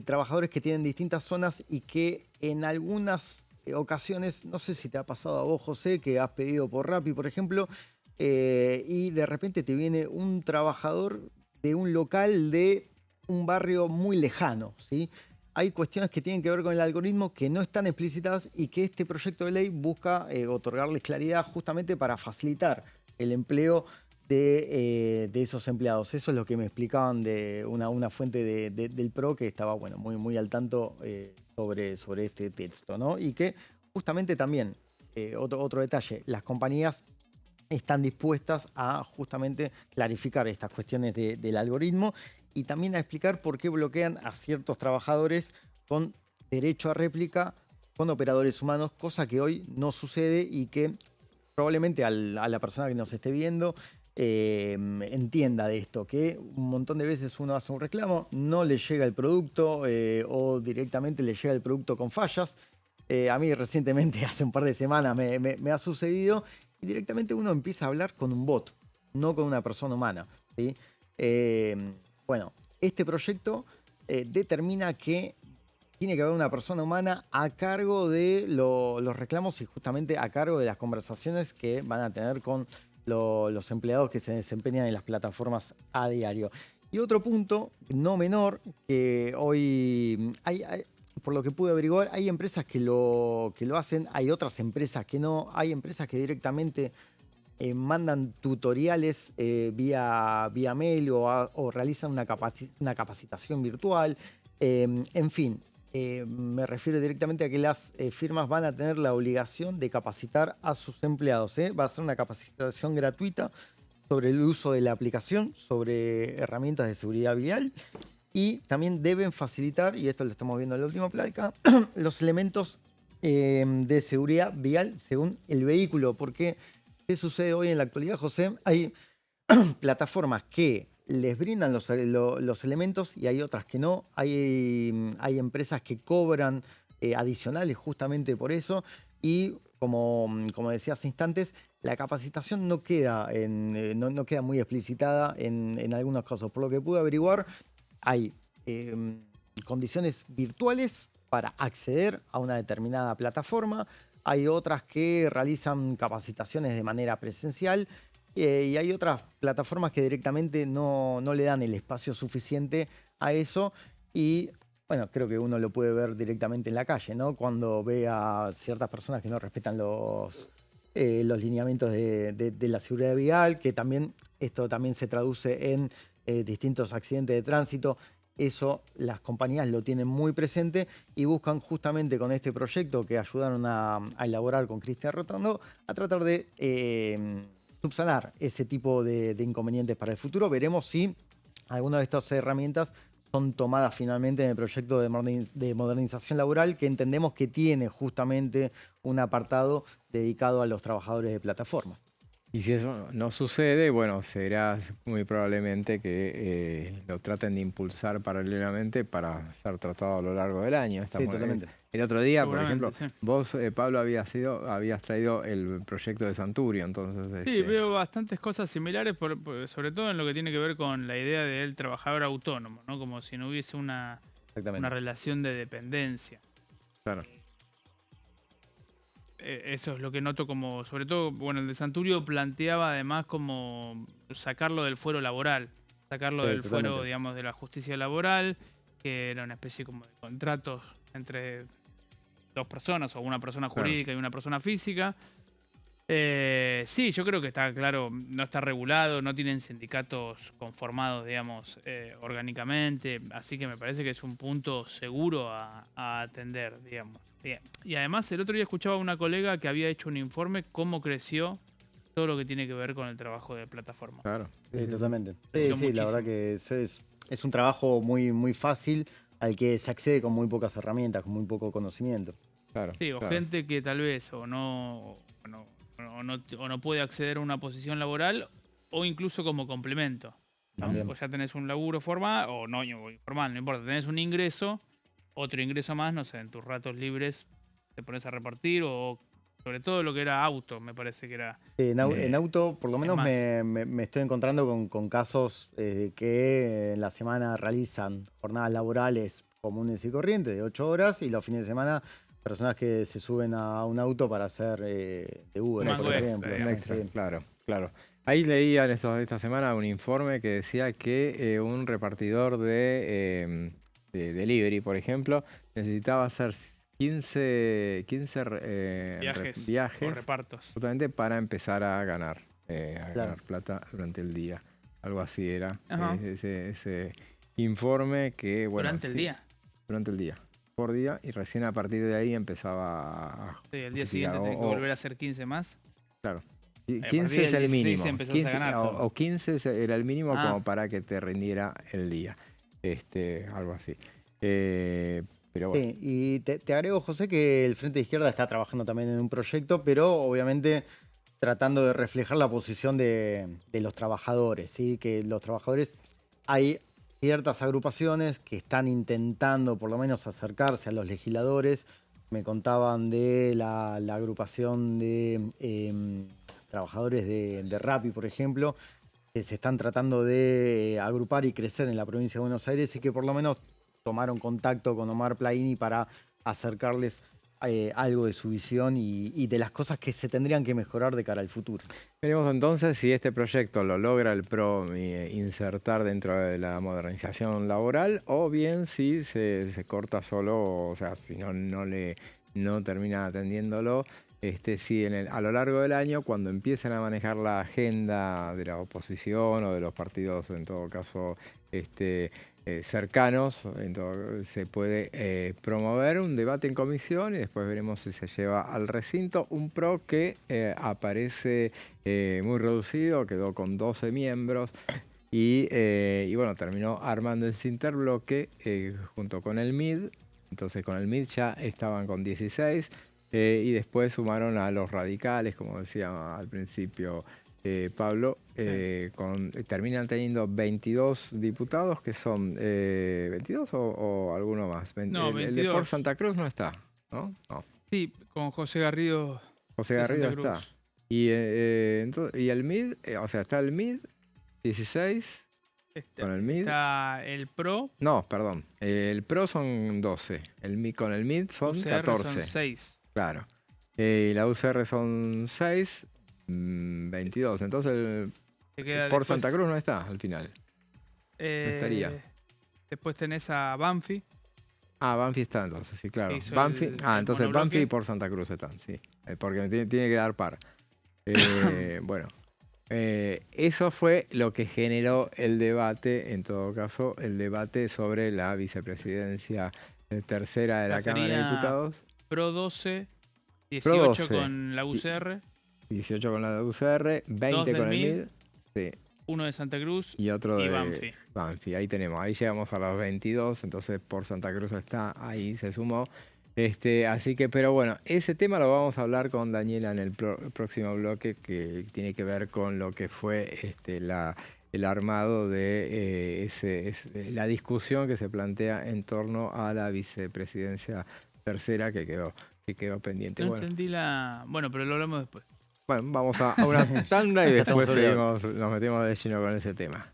trabajadores que tienen distintas zonas y que en algunas ocasiones, no sé si te ha pasado a vos, José, que has pedido por Rappi, por ejemplo, y de repente te viene un trabajador de un local de un barrio muy lejano, ¿sí? Hay cuestiones que tienen que ver con el algoritmo que no están explícitas y que este proyecto de ley busca otorgarles claridad justamente para facilitar el empleo de esos empleados. Eso es lo que me explicaban de una fuente del PRO que estaba muy al tanto sobre este texto, ¿no? Y que justamente también, otro detalle, las compañías están dispuestas a justamente clarificar estas cuestiones del algoritmo y también a explicar por qué bloquean a ciertos trabajadores con derecho a réplica con operadores humanos, cosa que hoy no sucede y que probablemente a la persona que nos esté viendo entienda de esto, que un montón de veces uno hace un reclamo, no le llega el producto o directamente le llega el producto con fallas. A mí recientemente, hace un par de semanas, me ha sucedido y directamente uno empieza a hablar con un bot, no con una persona humana, ¿sí? Bueno, este proyecto determina que tiene que haber una persona humana a cargo de los reclamos y justamente a cargo de las conversaciones que van a tener con los empleados que se desempeñan en las plataformas a diario. Y otro punto, no menor, que hoy por lo que pude averiguar, hay empresas que lo hacen, hay otras empresas que no, hay empresas que directamente mandan tutoriales vía mail o realizan una capacitación virtual. En fin, me refiero directamente a que las firmas van a tener la obligación de capacitar a sus empleados. Va a ser una capacitación gratuita sobre el uso de la aplicación, sobre herramientas de seguridad vial. Y también deben facilitar, y esto lo estamos viendo en la última plática, los elementos de seguridad vial según el vehículo. Porque, ¿qué sucede hoy en la actualidad, José? Hay plataformas que les brindan los elementos y hay otras que no. Hay empresas que cobran adicionales justamente por eso. Y como decía hace instantes, la capacitación no queda, no queda muy explicitada en algunos casos. Por lo que pude averiguar, hay condiciones virtuales para acceder a una determinada plataforma, hay otras que realizan capacitaciones de manera presencial y hay otras plataformas que directamente no le dan el espacio suficiente a eso y bueno, creo que uno lo puede ver directamente en la calle, ¿no? Cuando ve a ciertas personas que no respetan los lineamientos de la seguridad vial, que también esto también se traduce en distintos accidentes de tránsito. Eso las compañías lo tienen muy presente y buscan justamente con este proyecto que ayudaron a elaborar con Cristian Rotondo a tratar de subsanar ese tipo de inconvenientes para el futuro. Veremos si algunas de estas herramientas son tomadas finalmente en el proyecto de modernización laboral que entendemos que tiene justamente un apartado dedicado a los trabajadores de plataformas. Y si eso no sucede, bueno, será muy probablemente que lo traten de impulsar paralelamente para ser tratado a lo largo del año. Sí, totalmente. El otro día, por ejemplo, sí. vos, Pablo, habías traído el proyecto de Santurio, entonces... Sí, veo bastantes cosas similares, sobre todo en lo que tiene que ver con la idea del trabajador autónomo, ¿no? Como si no hubiese una relación de dependencia. Claro. Eso es lo que noto como, sobre todo, bueno, el de Santurio planteaba además como sacarlo del fuero laboral, sacarlo del fuero, digamos, de la justicia laboral, que era una especie como de contratos entre dos personas, o una persona jurídica y una persona física. Sí, yo creo que está claro, no está regulado, no tienen sindicatos conformados, digamos, orgánicamente, así que me parece que es un punto seguro a atender, digamos. Bien. Y además el otro día escuchaba a una colega que había hecho un informe cómo creció todo lo que tiene que ver con el trabajo de plataforma. Claro, sí, totalmente. Sí, la verdad que es un trabajo muy, muy fácil al que se accede con muy pocas herramientas, con muy poco conocimiento. Claro. Sí, o gente que tal vez o no puede acceder a una posición laboral o incluso como complemento. También. Pues ya tenés un laburo formal o no informal, no importa, tenés un ingreso, otro ingreso más, no sé, en tus ratos libres te pones a repartir o sobre todo lo que era auto, me parece que era... En auto, por lo menos más. me estoy encontrando con casos que en la semana realizan jornadas laborales comunes y corrientes de 8 horas y los fines de semana personas que se suben a un auto para hacer de Uber, por ejemplo. Claro. Ahí leía esta semana un informe que decía que un repartidor de delivery, por ejemplo, necesitaba hacer 15 viajes o repartos. justamente para empezar a ganar plata durante el día. Algo así era ese informe que... Bueno, ¿Durante el día? Durante el día. Por día, y recién a partir de ahí empezaba a... Sí, el día siguiente tenés que volver a hacer 15 más. Claro. 15 es el mínimo. 15, o 15 era el mínimo como para que te rindiera el día. Algo así. Pero bueno. Sí, y te agrego, José, que el Frente de Izquierda está trabajando también en un proyecto, pero obviamente tratando de reflejar la posición de los trabajadores, ¿sí? Que los trabajadores, hay ciertas agrupaciones que están intentando por lo menos acercarse a los legisladores. Me contaban de la agrupación de trabajadores de Rappi, por ejemplo, que se están tratando de agrupar y crecer en la provincia de Buenos Aires y que por lo menos tomaron contacto con Omar Plaini para acercarles algo de su visión y de las cosas que se tendrían que mejorar de cara al futuro. Veremos entonces si este proyecto lo logra el PRO insertar dentro de la modernización laboral o bien si se corta solo, o sea, si no termina atendiéndolo. Si a lo largo del año, cuando empiecen a manejar la agenda de la oposición o de los partidos, en todo caso, cercanos, se puede promover un debate en comisión y después veremos si se lleva al recinto. Un PRO que aparece muy reducido, quedó con 12 miembros y bueno, terminó armando ese interbloque junto con el MID. Entonces con el MID ya estaban con 16 y después sumaron a los radicales, como decía al principio Pablo, terminan teniendo 22 diputados, que son 22 o alguno más. No, el de por Santa Cruz no está, ¿no? No. Sí, con José Garrido. José Garrido está. Y el MID, o sea, está el MID, 16, con el MID. Está el PRO. No, perdón, el PRO son 12, con el MID son UCR 14. son 6. Claro. Y la UCR son 6, 22. Entonces, por después, Santa Cruz no está al final. No estaría. Después tenés a Banfi. Ah, Banfi está entonces, sí, claro. Banfi, entonces Banfi y por Santa Cruz están, sí. Porque tiene que dar par. Bueno, eso fue lo que generó el debate, en todo caso, el debate sobre la vicepresidencia tercera de la Cámara de Diputados. PRO 12, 18 PRO 12, con la UCR. 18 con la UCR, 20 con el MID. Sí. Uno de Santa Cruz y otro de Banfi. Banfi. Ahí tenemos, ahí llegamos a los 22, entonces por Santa Cruz está, ahí se sumó. Así que, pero bueno, ese tema lo vamos a hablar con Daniela en el próximo bloque, que tiene que ver con lo que fue el armado de la discusión que se plantea en torno a la vicepresidencia tercera que quedó pendiente. No entendí Bueno, pero lo hablamos después. Bueno, vamos a una tanda y después nos metemos de lleno con ese tema.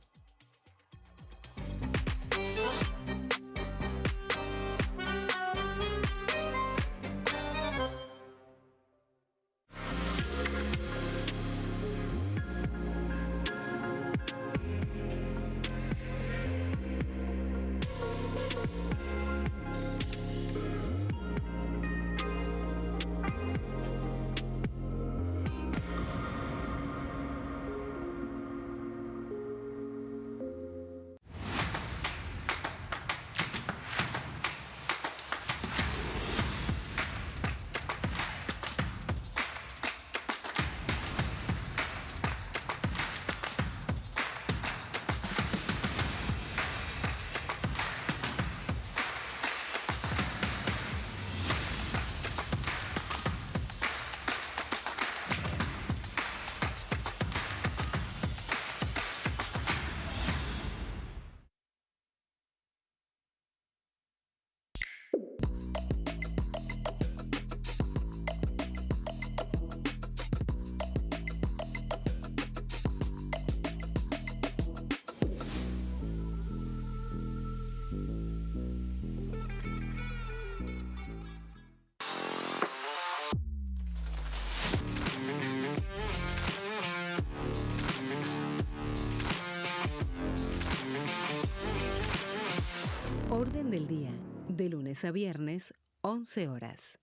Orden del día, de lunes a viernes, 11 horas.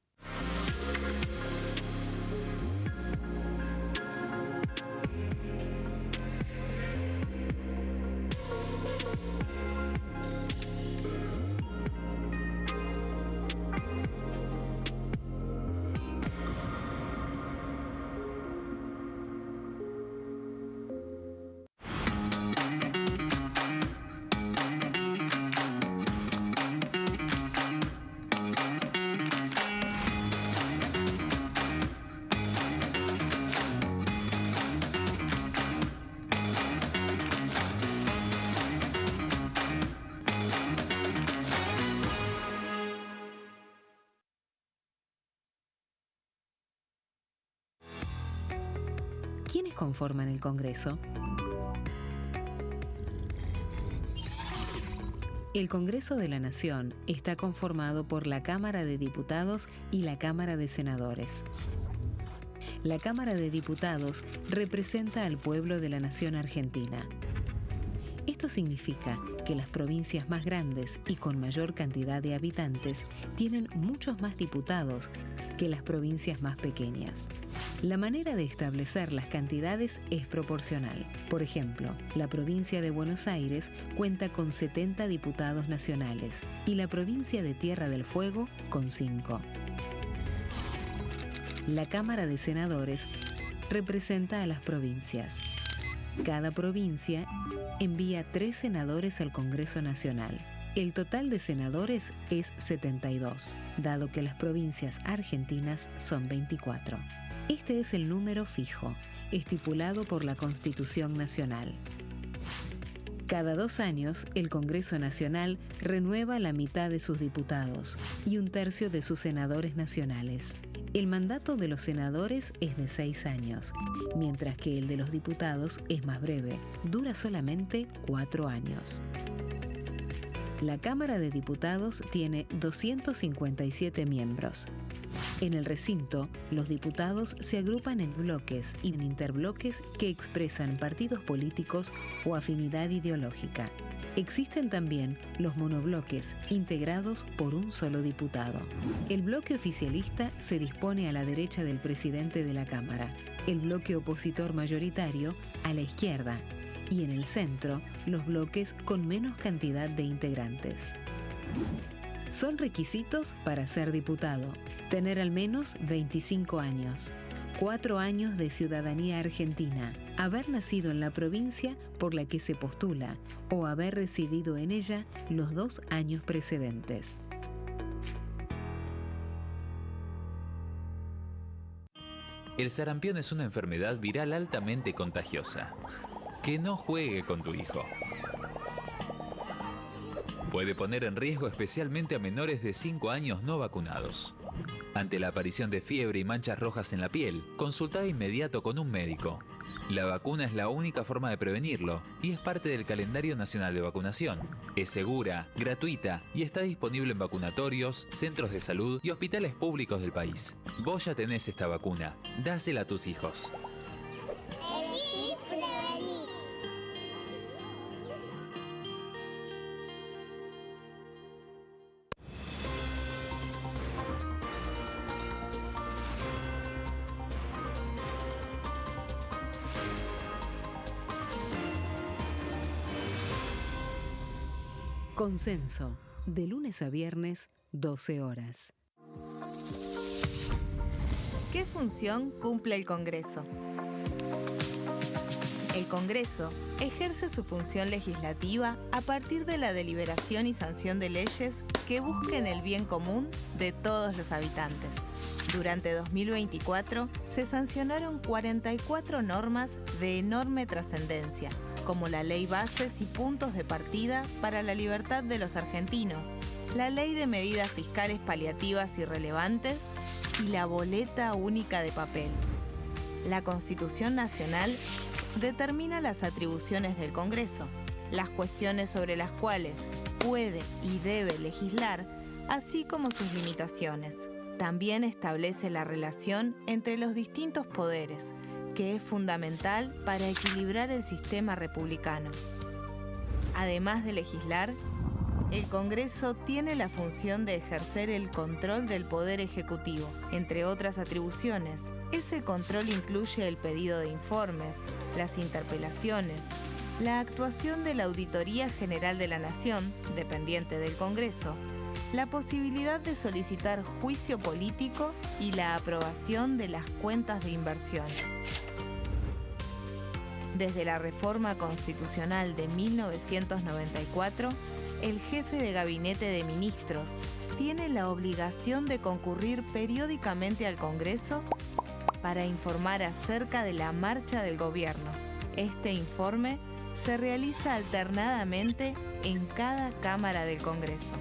¿Quiénes conforman el Congreso? El Congreso de la Nación está conformado por la Cámara de Diputados y la Cámara de Senadores. La Cámara de Diputados representa al pueblo de la nación argentina. Esto significa que las provincias más grandes y con mayor cantidad de habitantes tienen muchos más diputados que las provincias más pequeñas. La manera de establecer las cantidades es proporcional. Por ejemplo, la provincia de Buenos Aires cuenta con 70 diputados nacionales y la provincia de Tierra del Fuego con 5. La Cámara de Senadores representa a las provincias. Cada provincia envía 3 senadores al Congreso Nacional. El total de senadores es 72, dado que las provincias argentinas son 24. Este es el número fijo, estipulado por la Constitución Nacional. Cada 2 años, el Congreso Nacional renueva la mitad de sus diputados y 1/3 de sus senadores nacionales. El mandato de los senadores es de 6 años, mientras que el de los diputados es más breve, dura solamente 4 años. La Cámara de Diputados tiene 257 miembros. En el recinto, los diputados se agrupan en bloques y en interbloques que expresan partidos políticos o afinidad ideológica. Existen también los monobloques, integrados por un solo diputado. El bloque oficialista se dispone a la derecha del presidente de la Cámara, el bloque opositor mayoritario a la izquierda, y en el centro, los bloques con menos cantidad de integrantes. Son requisitos para ser diputado: tener al menos 25 años, 4 años de ciudadanía argentina, haber nacido en la provincia por la que se postula o haber residido en ella los 2 años precedentes. El sarampión es una enfermedad viral altamente contagiosa. Que no juegue con tu hijo. Puede poner en riesgo especialmente a menores de 5 años no vacunados. Ante la aparición de fiebre y manchas rojas en la piel, consulta de inmediato con un médico. La vacuna es la única forma de prevenirlo y es parte del calendario nacional de vacunación. Es segura, gratuita y está disponible en vacunatorios, centros de salud y hospitales públicos del país. Vos ya tenés esta vacuna, dásela a tus hijos. Consenso, de lunes a viernes, 12 horas. ¿Qué función cumple el Congreso? El Congreso ejerce su función legislativa a partir de la deliberación y sanción de leyes que busquen el bien común de todos los habitantes. Durante 2024 se sancionaron 44 normas de enorme trascendencia, como la Ley Bases y Puntos de Partida para la Libertad de los Argentinos, la Ley de Medidas Fiscales Paliativas y Relevantes y la Boleta Única de Papel. La Constitución Nacional determina las atribuciones del Congreso, las cuestiones sobre las cuales puede y debe legislar, así como sus limitaciones. También establece la relación entre los distintos poderes, que es fundamental para equilibrar el sistema republicano. Además de legislar, el Congreso tiene la función de ejercer el control del Poder Ejecutivo. Entre otras atribuciones, ese control incluye el pedido de informes, las interpelaciones, la actuación de la Auditoría General de la Nación, dependiente del Congreso, la posibilidad de solicitar juicio político y la aprobación de las cuentas de inversión. Desde la reforma constitucional de 1994, el jefe de gabinete de ministros tiene la obligación de concurrir periódicamente al Congreso para informar acerca de la marcha del gobierno. Este informe se realiza alternadamente en cada Cámara del Congreso.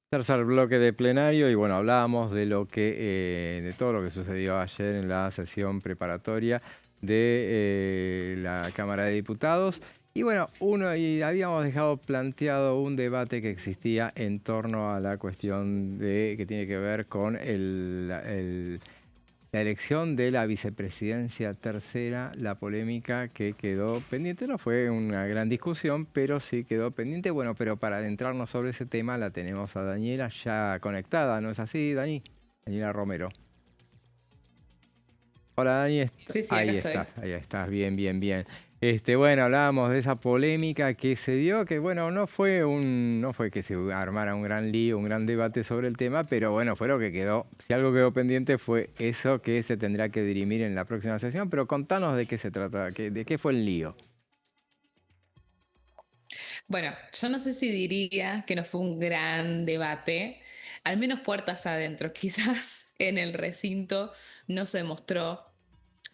Tercer bloque de plenario y bueno, hablábamos de lo que, de todo lo que sucedió ayer en la sesión preparatoria de la Cámara de Diputados. Y bueno, y habíamos dejado planteado un debate que existía en torno a la cuestión que tiene que ver con la elección de la vicepresidencia tercera, la polémica que quedó pendiente, no fue una gran discusión, pero sí quedó pendiente. Bueno, pero para adentrarnos sobre ese tema la tenemos a Daniela ya conectada, ¿no es así, Dani? Daniela Romero. Hola, Dani. Sí, sí, acá estoy. Ahí estás, bien, bien, bien. Bueno, hablábamos de esa polémica que se dio, que bueno, no fue que se armara un gran lío, un gran debate sobre el tema, pero bueno, fue lo que quedó. Si algo quedó pendiente fue eso que se tendrá que dirimir en la próxima sesión, pero contanos de qué se trata, de qué fue el lío. Bueno, yo no sé si diría que no fue un gran debate, al menos puertas adentro, quizás en el recinto no se mostró,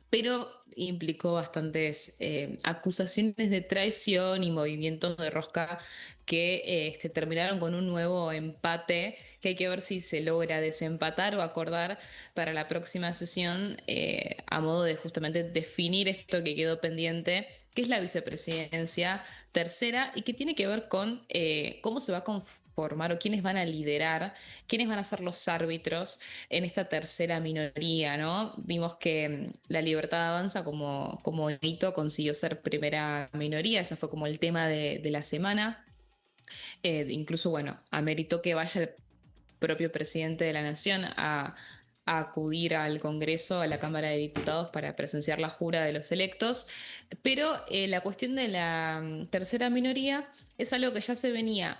pero implicó bastantes acusaciones de traición y movimientos de rosca que terminaron con un nuevo empate, que hay que ver si se logra desempatar o acordar para la próxima sesión, a modo de justamente definir esto que quedó pendiente, que es la vicepresidencia tercera y que tiene que ver con cómo se va a conformar o quiénes van a liderar, quiénes van a ser los árbitros en esta tercera minoría, ¿no? Vimos que la Libertad Avanza como hito consiguió ser primera minoría, ese fue como el tema de la semana. Incluso, bueno, ameritó que vaya el propio presidente de la Nación a acudir al Congreso, a la Cámara de Diputados para presenciar la jura de los electos, pero la cuestión de la tercera minoría es algo que ya se venía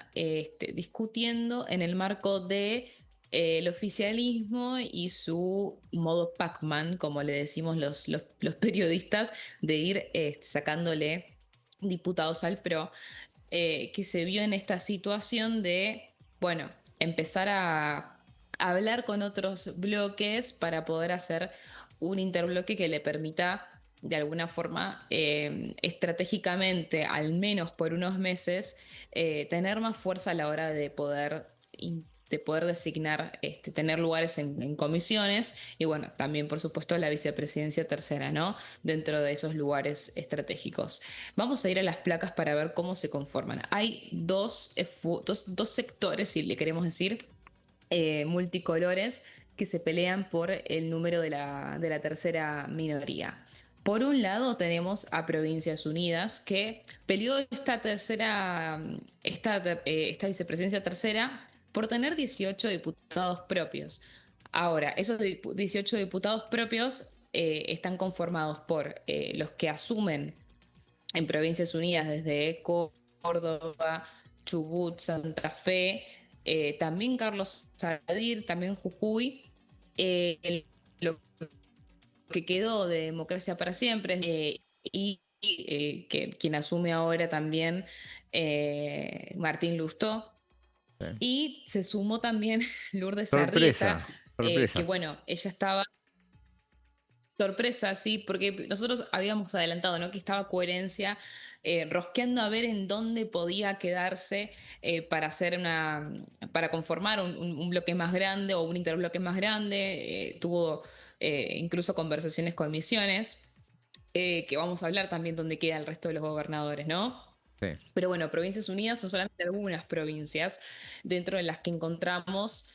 discutiendo en el marco de el oficialismo y su modo Pac-Man, como le decimos los periodistas, de ir sacándole diputados al PRO, que se vio en esta situación de, bueno, empezar a hablar con otros bloques para poder hacer un interbloque que le permita de alguna forma estratégicamente, al menos por unos meses, tener más fuerza a la hora de poder designar, tener lugares en comisiones y bueno, también por supuesto la vicepresidencia tercera, ¿no? Dentro de esos lugares estratégicos. Vamos a ir a las placas para ver cómo se conforman. Hay dos sectores, si le queremos decir, multicolores que se pelean por el número de la tercera minoría. Por un lado tenemos a Provincias Unidas, que peleó esta vicepresidencia tercera por tener 18 diputados propios. Ahora, esos 18 diputados propios están conformados por los que asumen en Provincias Unidas desde Córdoba, Chubut, Santa Fe, también Carlos Sadir, también Jujuy, lo que quedó de Democracia para Siempre, que quien asume ahora también Martín Lustó. Sí. Y se sumó también Lourdes Arrieta, que bueno, ella estaba... Sorpresa, sí, porque nosotros habíamos adelantado, ¿no? Que estaba Coherencia rosqueando a ver en dónde podía quedarse para conformar un bloque más grande o un interbloque más grande. Tuvo incluso conversaciones con Misiones, que vamos a hablar también dónde queda el resto de los gobernadores, ¿no? Sí. Pero bueno, Provincias Unidas son solamente algunas provincias dentro de las que encontramos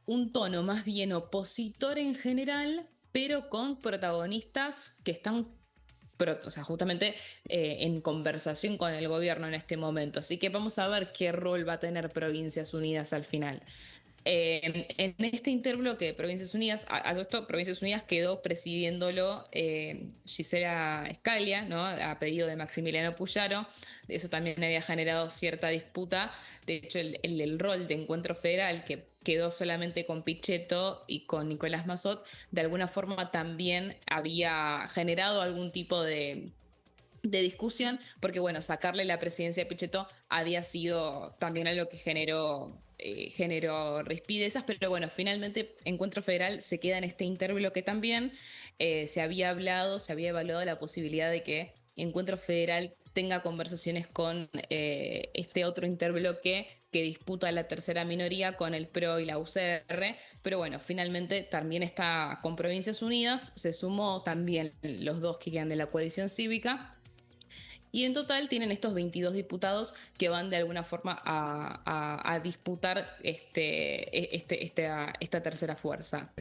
un tono más bien opositor en general, pero con protagonistas que están justamente en conversación con el gobierno en este momento. Así que vamos a ver qué rol va a tener Provincias Unidas al final. En este interbloque de Provincias Unidas, Provincias Unidas quedó presidiéndolo Gisela Scalia, ¿no? A pedido de Maximiliano Puyaro. Eso también había generado cierta disputa. De hecho, el rol de Encuentro Federal, que quedó solamente con Pichetto y con Nicolás Massot, de alguna forma también había generado algún tipo de discusión, porque bueno, sacarle la presidencia a Pichetto había sido también algo que generó rispidezas, pero bueno, finalmente Encuentro Federal se queda en este interbloque también. Se había evaluado la posibilidad de que Encuentro Federal tenga conversaciones con este otro interbloque que disputa la tercera minoría con el PRO y la UCR, pero bueno, finalmente también está con Provincias Unidas, se sumó también los dos que quedan de la coalición cívica, y en total tienen estos 22 diputados que van de alguna forma a disputar esta tercera fuerza.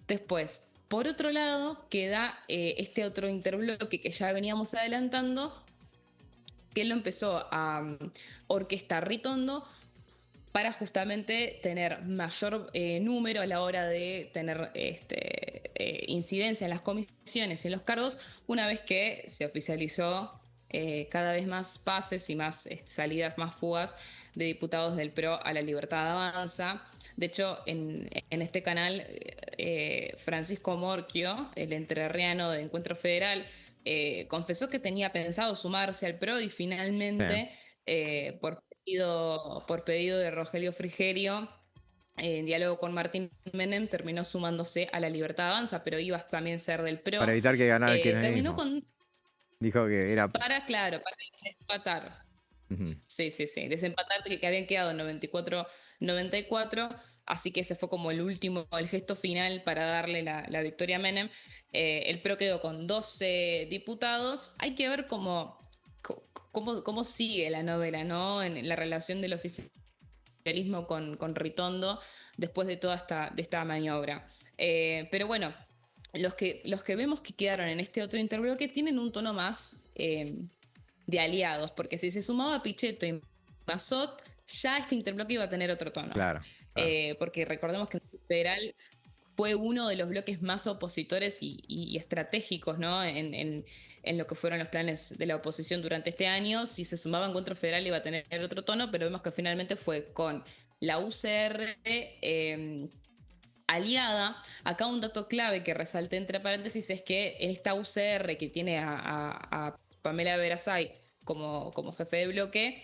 Después, por otro lado, queda este otro interbloque que ya veníamos adelantando, que lo empezó a orquestar Ritondo para justamente tener mayor número a la hora de tener incidencia en las comisiones y en los cargos, una vez que se oficializó cada vez más pases y más salidas, más fugas de diputados del PRO a la Libertad Avanza. De hecho, en este canal, Francisco Morquio, el entrerriano de Encuentro Federal, confesó que tenía pensado sumarse al PRO y finalmente, por pedido de Rogelio Frigerio, en diálogo con Martín Menem, terminó sumándose a la Libertad Avanza, pero iba a también ser del PRO. Para evitar que ganara el Terminó kirchnerismo. con... Dijo que era... Para desempatar. Sí, desempatar, que habían quedado 94-94, así que ese fue como el gesto final para darle la victoria a Menem. El PRO quedó con 12 diputados. Hay que ver cómo sigue la novela, ¿no? En la relación del oficialismo con Ritondo después de toda esta maniobra. Pero bueno, los que vemos que quedaron en este otro interbloque tienen un tono más de aliados, porque si se sumaba Pichetto y Massot, ya este interbloque iba a tener otro tono. Claro. Porque recordemos que el federal fue uno de los bloques más opositores y estratégicos, ¿no? en lo que fueron los planes de la oposición durante este año. Si se sumaba Encuentro Federal iba a tener otro tono, pero vemos que finalmente fue con la UCR aliada. Acá un dato clave que resalté entre paréntesis es que en esta UCR que tiene a Pamela Verasay como jefe de bloque,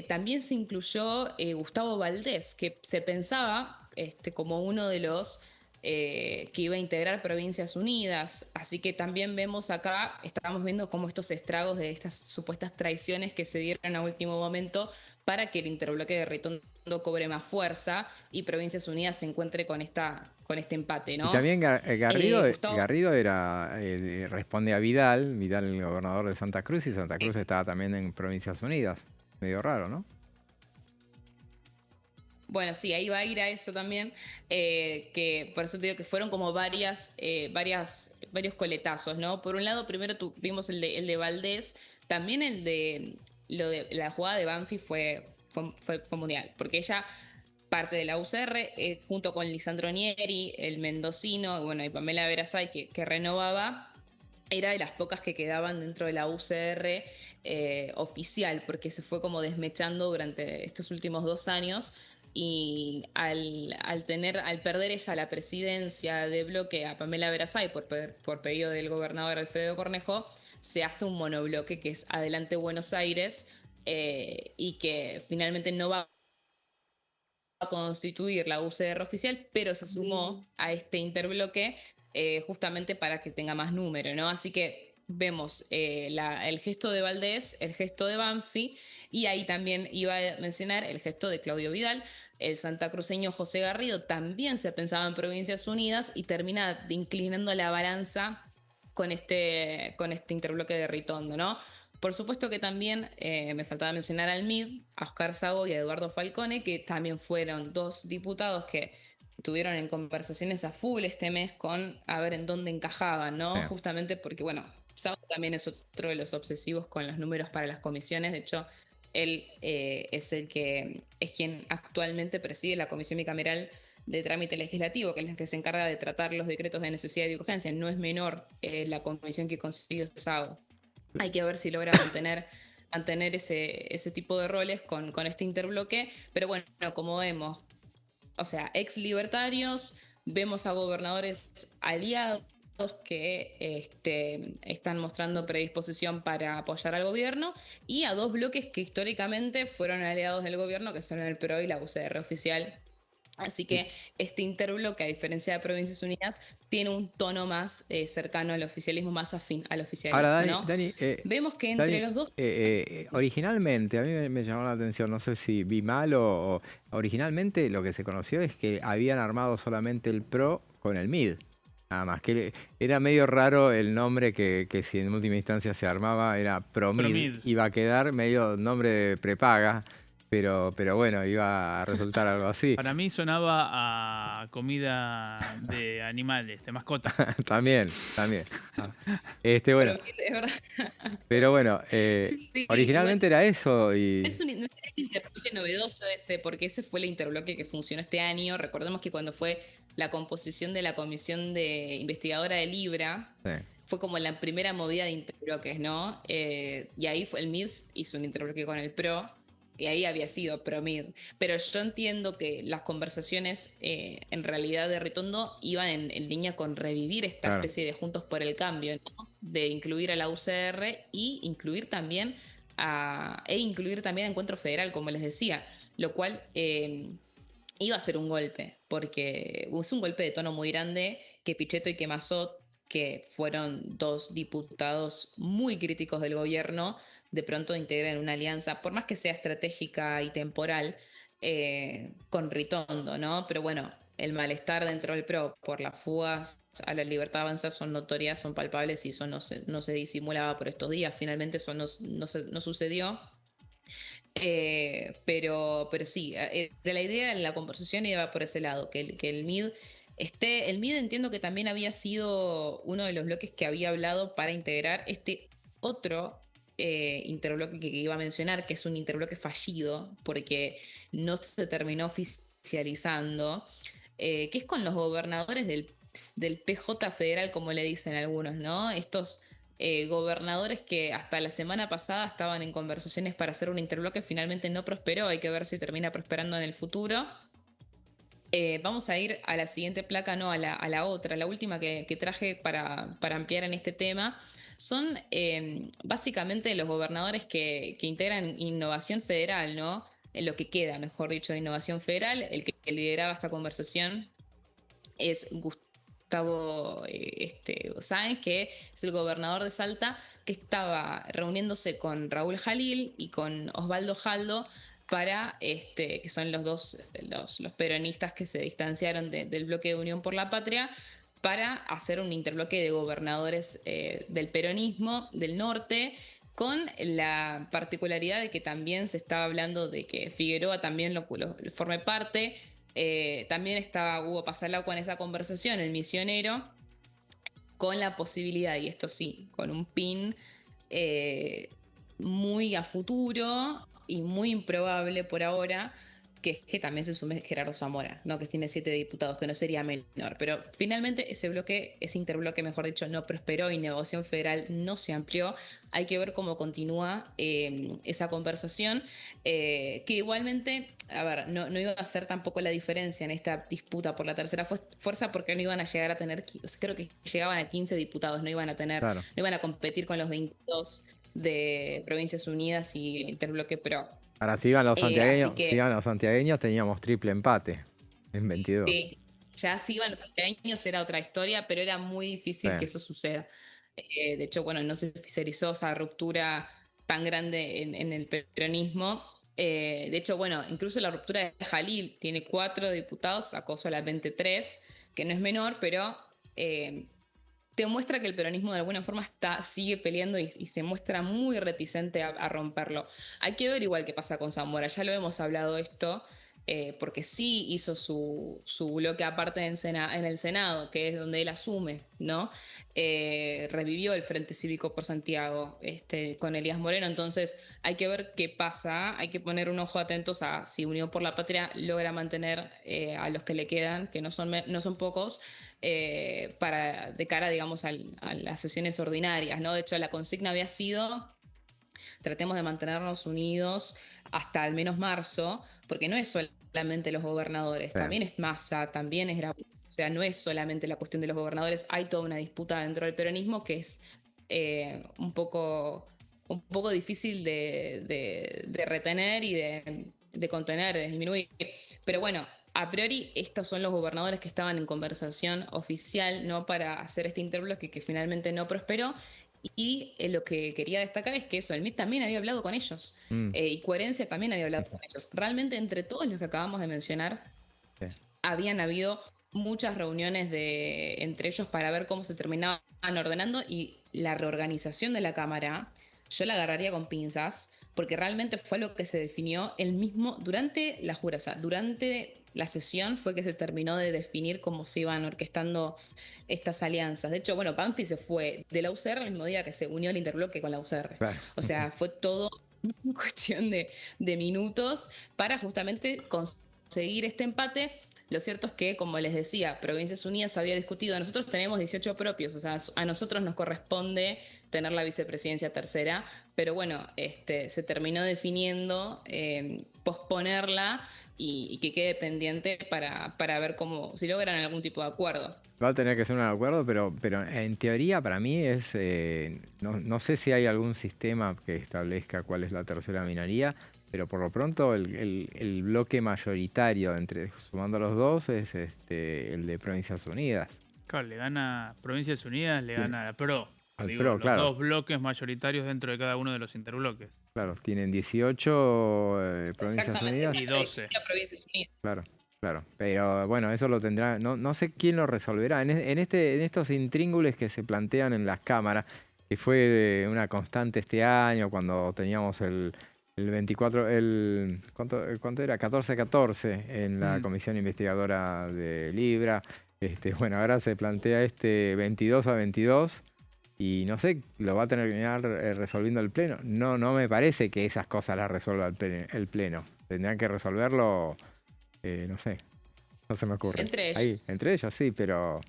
también se incluyó Gustavo Valdés, que se pensaba como uno de los que iba a integrar Provincias Unidas. Así que también vemos acá, estábamos viendo cómo estos estragos de estas supuestas traiciones que se dieron a último momento para que el interbloque de Ritondo cobre más fuerza y Provincias Unidas se encuentre con este empate, ¿no? Y también Garrido, Gustavo... Garrido responde a Vidal, el gobernador de Santa Cruz, y Santa Cruz estaba también en Provincias Unidas. Medio raro, ¿no? Bueno, sí, ahí va a ir a eso también, que por eso te digo que fueron como varios coletazos, ¿no? Por un lado, primero vimos el de Valdés, también la jugada de Banfi fue mundial, porque ella, parte de la UCR, junto con Lisandro Nieri, el mendocino, bueno, y Pamela Verasay, que renovaba, era de las pocas que quedaban dentro de la UCR oficial, porque se fue como desmechando durante estos últimos 2 años. Y al perder ella la presidencia de bloque a Pamela Verasay por pedido del gobernador Alfredo Cornejo, se hace un monobloque que es Adelante Buenos Aires, y que finalmente no va a constituir la UCR oficial, pero se sumó a este interbloque justamente para que tenga más número, ¿no? Así que vemos el gesto de Valdés, el gesto de Banfi, y ahí también iba a mencionar el gesto de Claudio Vidal. El santacruceño José Garrido también se pensaba en Provincias Unidas y termina inclinando la balanza con este interbloque de Ritondo, ¿no? Por supuesto que también me faltaba mencionar al MID, a Oscar Sago y a Eduardo Falcone, que también fueron 2 diputados que estuvieron en conversaciones a full este mes con a ver en dónde encajaban, ¿no? Sí. Justamente porque, bueno, Sago también es otro de los obsesivos con los números para las comisiones. De hecho, él es quien actualmente preside la Comisión Bicameral de Trámite Legislativo, que es la que se encarga de tratar los decretos de necesidad y de urgencia. No es menor la comisión que consiguió Sago. Hay que ver si logra mantener ese tipo de roles con este interbloque. Pero bueno, como vemos, o sea, ex libertarios, vemos a gobernadores aliados que están mostrando predisposición para apoyar al gobierno, y a 2 bloques que históricamente fueron aliados del gobierno, que son el PRO y la UCR oficial, Así que este interbloque, a diferencia de Provincias Unidas, tiene un tono más cercano al oficialismo, más afín al oficialismo, Ahora, ¿no? Dani, Vemos que entre Dani, los dos... originalmente, a mí me llamó la atención, no sé si vi mal o originalmente lo que se conoció es que habían armado solamente el PRO con el MID. Nada más, que era medio raro el nombre que si en última instancia se armaba era PROMID. PROMID. Iba a quedar medio nombre de prepaga, pero bueno, iba a resultar algo así. Para mí sonaba a comida de animales, de mascotas. También. Bueno, PROMID, es verdad. pero bueno, Sí, originalmente era eso y... no es un interbloque novedoso ese, porque ese fue el interbloque que funcionó este año. Recordemos que cuando fue la composición de la comisión de investigadora de Libra, Sí. fue como la primera movida de interbloques, ¿no? Y ahí el MIDS hizo un interbloque con el PRO, y ahí había sido PROMID. Pero yo entiendo que las conversaciones en realidad de Ritondo iban en línea con revivir esta Claro. especie de Juntos por el Cambio, ¿no? De incluir a la UCR y incluir también a Encuentro Federal, como les decía, lo cual iba a ser un golpe, porque es un golpe de tono muy grande que Pichetto y que Massot, que fueron dos diputados muy críticos del gobierno, de pronto integren una alianza, por más que sea estratégica y temporal, con Ritondo, ¿no? Pero bueno, el malestar dentro del PRO por las fugas a la libertad de avanzar son notorias, son palpables y eso no se disimulaba por estos días. Finalmente eso no sucedió. Pero sí, de la idea en la conversación iba por ese lado, que el MID esté. El MID entiendo que también había sido uno de los bloques que había hablado para integrar este otro interbloque que iba a mencionar, que es un interbloque fallido, porque no se terminó oficializando, que es con los gobernadores del PJ federal, como le dicen algunos, ¿no? Estos gobernadores que hasta la semana pasada estaban en conversaciones para hacer un interbloque, finalmente no prosperó, hay que ver si termina prosperando en el futuro. Vamos a ir a la siguiente placa, no, a la otra, la última que traje para ampliar en este tema. Son básicamente los gobernadores que integran Innovación Federal, ¿no? En lo que queda, mejor dicho, de Innovación Federal. El que lideraba esta conversación es Gustavo Sáenz, que es el gobernador de Salta, que estaba reuniéndose con Raúl Jalil y con Osvaldo Jaldo para, que son los peronistas que se distanciaron del bloque de Unión por la Patria, para hacer un interbloque de gobernadores del peronismo del norte, con la particularidad de que también se estaba hablando de que Figueroa también lo forme parte. También estaba Hugo Pasalacqua en esa conversación, el misionero, con la posibilidad, y esto sí, con un pin muy a futuro y muy improbable por ahora, que es que también se sume Gerardo Zamora, ¿no? Que tiene 7 diputados, que no sería menor. Pero finalmente ese interbloque, mejor dicho, no prosperó y Innovación Federal no se amplió. Hay que ver cómo continúa esa conversación, que igualmente, a ver, no iba a ser tampoco la diferencia en esta disputa por la tercera fuerza, porque no iban a llegar a tener, creo que llegaban a 15 diputados, no iban a competir con los 22 de Provincias Unidas y Interbloque PRO. Ahora, si iban los así santiagueños, teníamos triple empate en 22. Sí, ya si iban los santiagueños era otra historia, pero era muy difícil que eso suceda. De hecho, bueno, no se oficializó esa ruptura tan grande en el peronismo. De hecho, bueno, incluso la ruptura de Jalil tiene 4 diputados, sacó solamente 3, que no es menor, pero te muestra que el peronismo de alguna forma sigue peleando y se muestra muy reticente a romperlo. Hay que ver igual qué pasa con Zamora, ya lo hemos hablado esto, porque sí hizo su bloque aparte en el Senado, que es donde él asume, ¿no? Revivió el Frente Cívico por Santiago con Elías Moreno, entonces hay que ver qué pasa, hay que poner un ojo atentos a si Unión por la Patria logra mantener a los que le quedan, que no son pocos, de cara, digamos, a las sesiones ordinarias, ¿no? De hecho, la consigna había sido: tratemos de mantenernos unidos hasta al menos marzo, porque no es solamente los gobernadores, también es Massa, también es Grabois, o sea, no es solamente la cuestión de los gobernadores, hay toda una disputa dentro del peronismo que es un poco difícil de retener y de contener, de disminuir. Pero bueno, a priori, estos son los gobernadores que estaban en conversación oficial, ¿no? Para hacer este interbloque que finalmente no prosperó. Y lo que quería destacar es que eso, el MIT también había hablado con ellos. Y Coherencia también había hablado con ellos. Realmente, entre todos los que acabamos de mencionar, Sí. habían habido muchas reuniones entre ellos para ver cómo se terminaban ordenando, y la reorganización de la Cámara yo la agarraría con pinzas, porque realmente fue lo que se definió el mismo durante la jura, o sea, durante la sesión fue que se terminó de definir cómo se iban orquestando estas alianzas. De hecho, bueno, Banfi se fue de la UCR el mismo día que se unió el interbloque con la UCR. Claro. O sea, fue todo cuestión de minutos para justamente conseguir este empate. Lo cierto es que, como les decía, Provincias Unidas había discutido, nosotros tenemos 18 propios, o sea, a nosotros nos corresponde tener la vicepresidencia tercera, pero bueno, se terminó definiendo posponerla y que quede pendiente para ver cómo, si logran algún tipo de acuerdo. Va a tener que ser un acuerdo, pero en teoría para mí es, no sé si hay algún sistema que establezca cuál es la tercera minoría, pero por lo pronto el bloque mayoritario sumando los dos es el de Provincias Unidas. Claro, le gana Provincias Unidas, le gana a la PRO. Al Digo, PRO, los claro. dos bloques mayoritarios dentro de cada uno de los interbloques. Claro, tienen 18 Provincias Exactamente, Unidas. Y 12. Provincias Unidas. Claro, claro. Pero bueno, eso lo tendrá. No sé quién lo resolverá. En estos intríngules que se plantean en las cámaras, que fue una constante este año, cuando teníamos el 24, ¿cuánto era? 14-14 en la comisión investigadora de Libra. Bueno, ahora se plantea 22-22. Y no sé, lo va a terminar resolviendo el Pleno. No me parece que esas cosas las resuelva el Pleno. Tendrán que resolverlo, no sé, no se me ocurre. Entre ellos. Ahí, entre ellos, sí, pero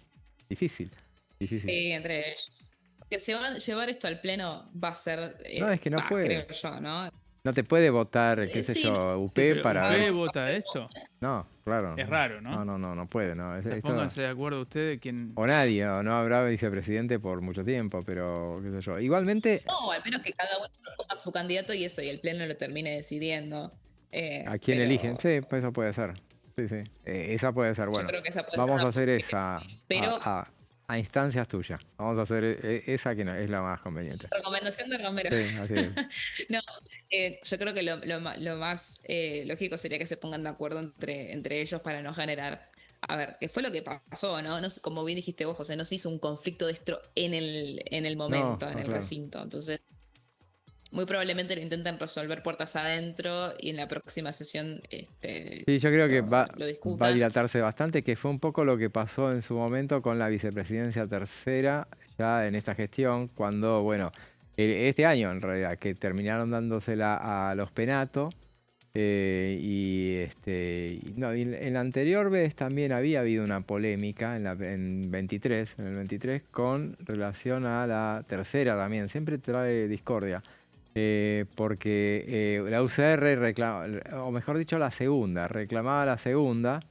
difícil. Sí, entre ellos. Que se va a llevar esto al Pleno va a ser... No, es que no puede. Creo yo, ¿no? No te puede votar, qué sé Sí, yo, UP Pero para... ¿UP vota esto? No, claro. Es raro, ¿no? No puede, no. Pónganse de acuerdo ustedes quién... O nadie, o no habrá vicepresidente por mucho tiempo, pero qué sé yo. Igualmente... No, al menos que cada uno ponga su candidato y eso, y el Pleno lo termine decidiendo. ¿A quién pero eligen? Sí, pues eso puede ser. Sí. Esa puede ser, bueno. Yo creo que esa puede Vamos ser a hacer esa pero- a instancias tuyas. Vamos a hacer esa que es la más conveniente. Recomendación de Romero. Sí, así es. No, yo creo que lo más lógico sería que se pongan de acuerdo entre ellos para no generar... A ver, ¿qué fue lo que pasó, no? Como bien dijiste vos, José, no se hizo un conflicto de esto en el momento, en el claro. recinto. Entonces, muy probablemente lo intenten resolver puertas adentro y en la próxima sesión Sí, yo creo que lo va a discutan. dilatarse bastante, que fue un poco lo que pasó en su momento con la vicepresidencia tercera, ya en esta gestión, cuando, bueno, este año en realidad, que terminaron dándosela a los Penato, y en la anterior vez también había habido una polémica en el 23, con relación a la tercera también, siempre trae discordia. Porque la UCR reclamaba, o mejor dicho, reclamaba la segunda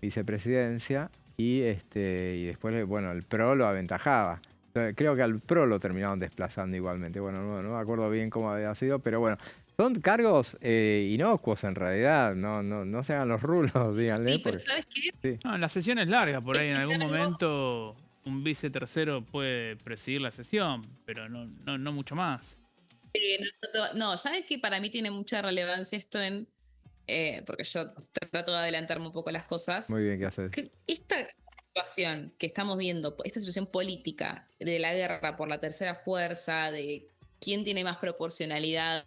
vicepresidencia y después, bueno, el PRO lo aventajaba. Entonces, creo que al PRO lo terminaron desplazando igualmente. Bueno, no me acuerdo bien cómo había sido, pero bueno, son cargos inocuos en realidad. No se hagan los rulos, díganle. Sí, pero porque- ¿sabes qué? No, la sesión es larga, por ahí en Este algún cargo- momento un vice tercero puede presidir la sesión, pero no mucho más. No, ¿sabes que para mí tiene mucha relevancia esto porque yo trato de adelantarme un poco las cosas? Muy bien, ¿qué haces? Que esta situación que estamos viendo, esta situación política de la guerra por la tercera fuerza, de quién tiene más proporcionalidad,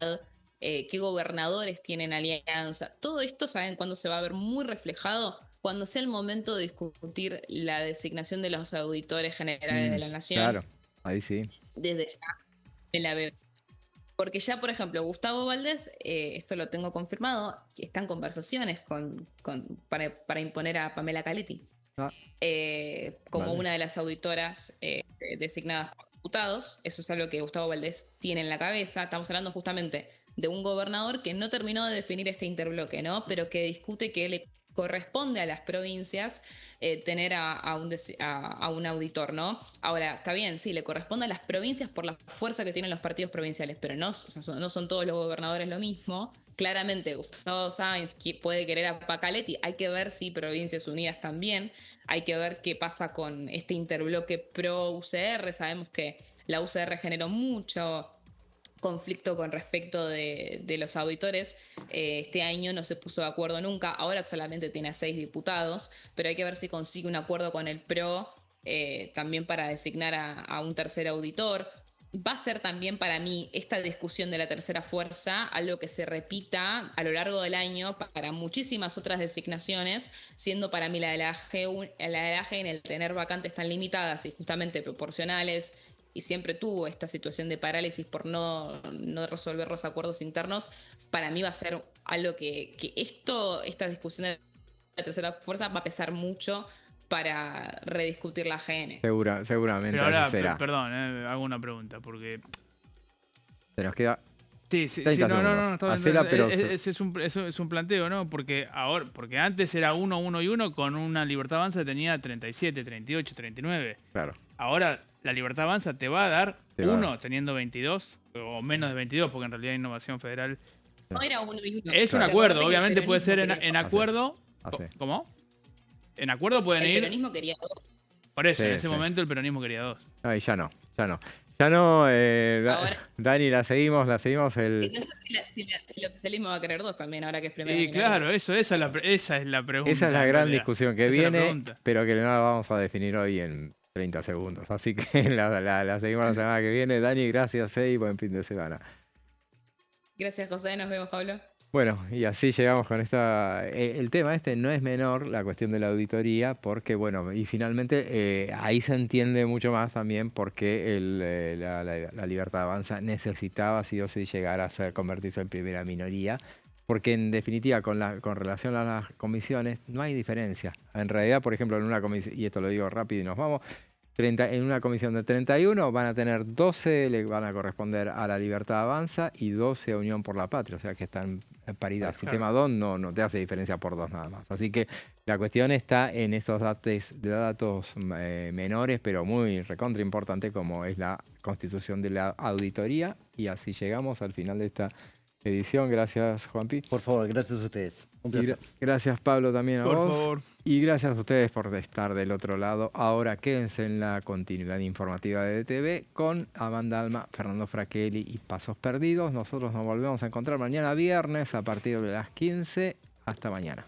qué gobernadores tienen alianza, todo esto, ¿saben cuándo se va a ver muy reflejado? Cuando sea el momento de discutir la designación de los auditores generales de la nación. Claro, ahí sí. Desde ya me la veo. Porque ya, por ejemplo, Gustavo Valdés, esto lo tengo confirmado, que está en conversaciones para imponer a Pamela Caletti Ah, como vale. una de las auditoras designadas por diputados. Eso es algo que Gustavo Valdés tiene en la cabeza. Estamos hablando justamente de un gobernador que no terminó de definir este interbloque, ¿no? Pero que discute que le corresponde a las provincias tener a un auditor, ¿no? Ahora, está bien, sí, le corresponde a las provincias por la fuerza que tienen los partidos provinciales, pero no son todos los gobernadores lo mismo. claramente Gustavo Sáenz puede querer a Pacaletti. Hay que ver si Provincias Unidas también. Hay que ver qué pasa con este interbloque pro-UCR. Sabemos que la UCR generó mucho conflicto con respecto de los auditores. Este año no se puso de acuerdo nunca. Ahora solamente tiene a 6 diputados, pero hay que ver si consigue un acuerdo con el PRO también para designar a un tercer auditor. Va a ser también para mí esta discusión de la tercera fuerza algo que se repita a lo largo del año para muchísimas otras designaciones, siendo para mí la de la AGE en el tener vacantes tan limitadas y justamente proporcionales, y siempre tuvo esta situación de parálisis por no resolver los acuerdos internos. Para mí va a ser algo que esta discusión de la tercera fuerza va a pesar mucho para rediscutir la AGN. Seguramente. Pero ahora, así será. perdón, hago una pregunta, porque... Se nos queda... Sí, 30 no, está bien. Hacela, pero... Es un planteo, ¿no? Porque antes era 1, 1 y 1 con una Libertad Avanza que tenía 37, 38, 39. Claro. Ahora la Libertad Avanza te va a dar 1 teniendo 22 o menos de 22, porque en realidad Innovación Federal... No era 1 y 1. Es un acuerdo, obviamente puede ser en acuerdo. ¿Cómo? En acuerdo pueden ir... El peronismo quería 2. Por eso, en ese momento el peronismo quería 2. No, y ya no. Dani, la seguimos No sé si el oficialismo va a querer 2 también, ahora que es primero. Y claro, esa es la pregunta. Esa es la gran discusión que viene, es pero que no la vamos a definir hoy en 30 segundos. Así que la seguimos la semana que viene. Dani, gracias y buen fin de semana. Gracias, José. Nos vemos, Pablo. Bueno, y así llegamos con esta... el tema no es menor, la cuestión de la auditoría, porque, bueno, y finalmente ahí se entiende mucho más también por qué la Libertad Avanza necesitaba sí o sí llegar a convertirse en primera minoría, porque en definitiva, con relación a las comisiones, no hay diferencia. En realidad, por ejemplo, en una comisión, y esto lo digo rápido y nos vamos... en una comisión de 31 van a tener 12, le van a corresponder a la Libertad Avanza y 12 a Unión por la Patria, o sea que están en paridad. Sistema DON no te hace diferencia por 2 nada más. Así que la cuestión está en estos datos menores, pero muy recontra importante, como es la constitución de la auditoría. Y así llegamos al final de esta edición. Gracias, Juanpi. Por favor, gracias a ustedes. Un placer. Gracias, Pablo, también a vos. Por favor. Y gracias a ustedes por estar del otro lado. Ahora quédense en la continuidad informativa de DTV con Amanda Alma, Fernando Fracchelli y Pasos Perdidos. Nosotros nos volvemos a encontrar mañana viernes a partir de las 15. Hasta mañana.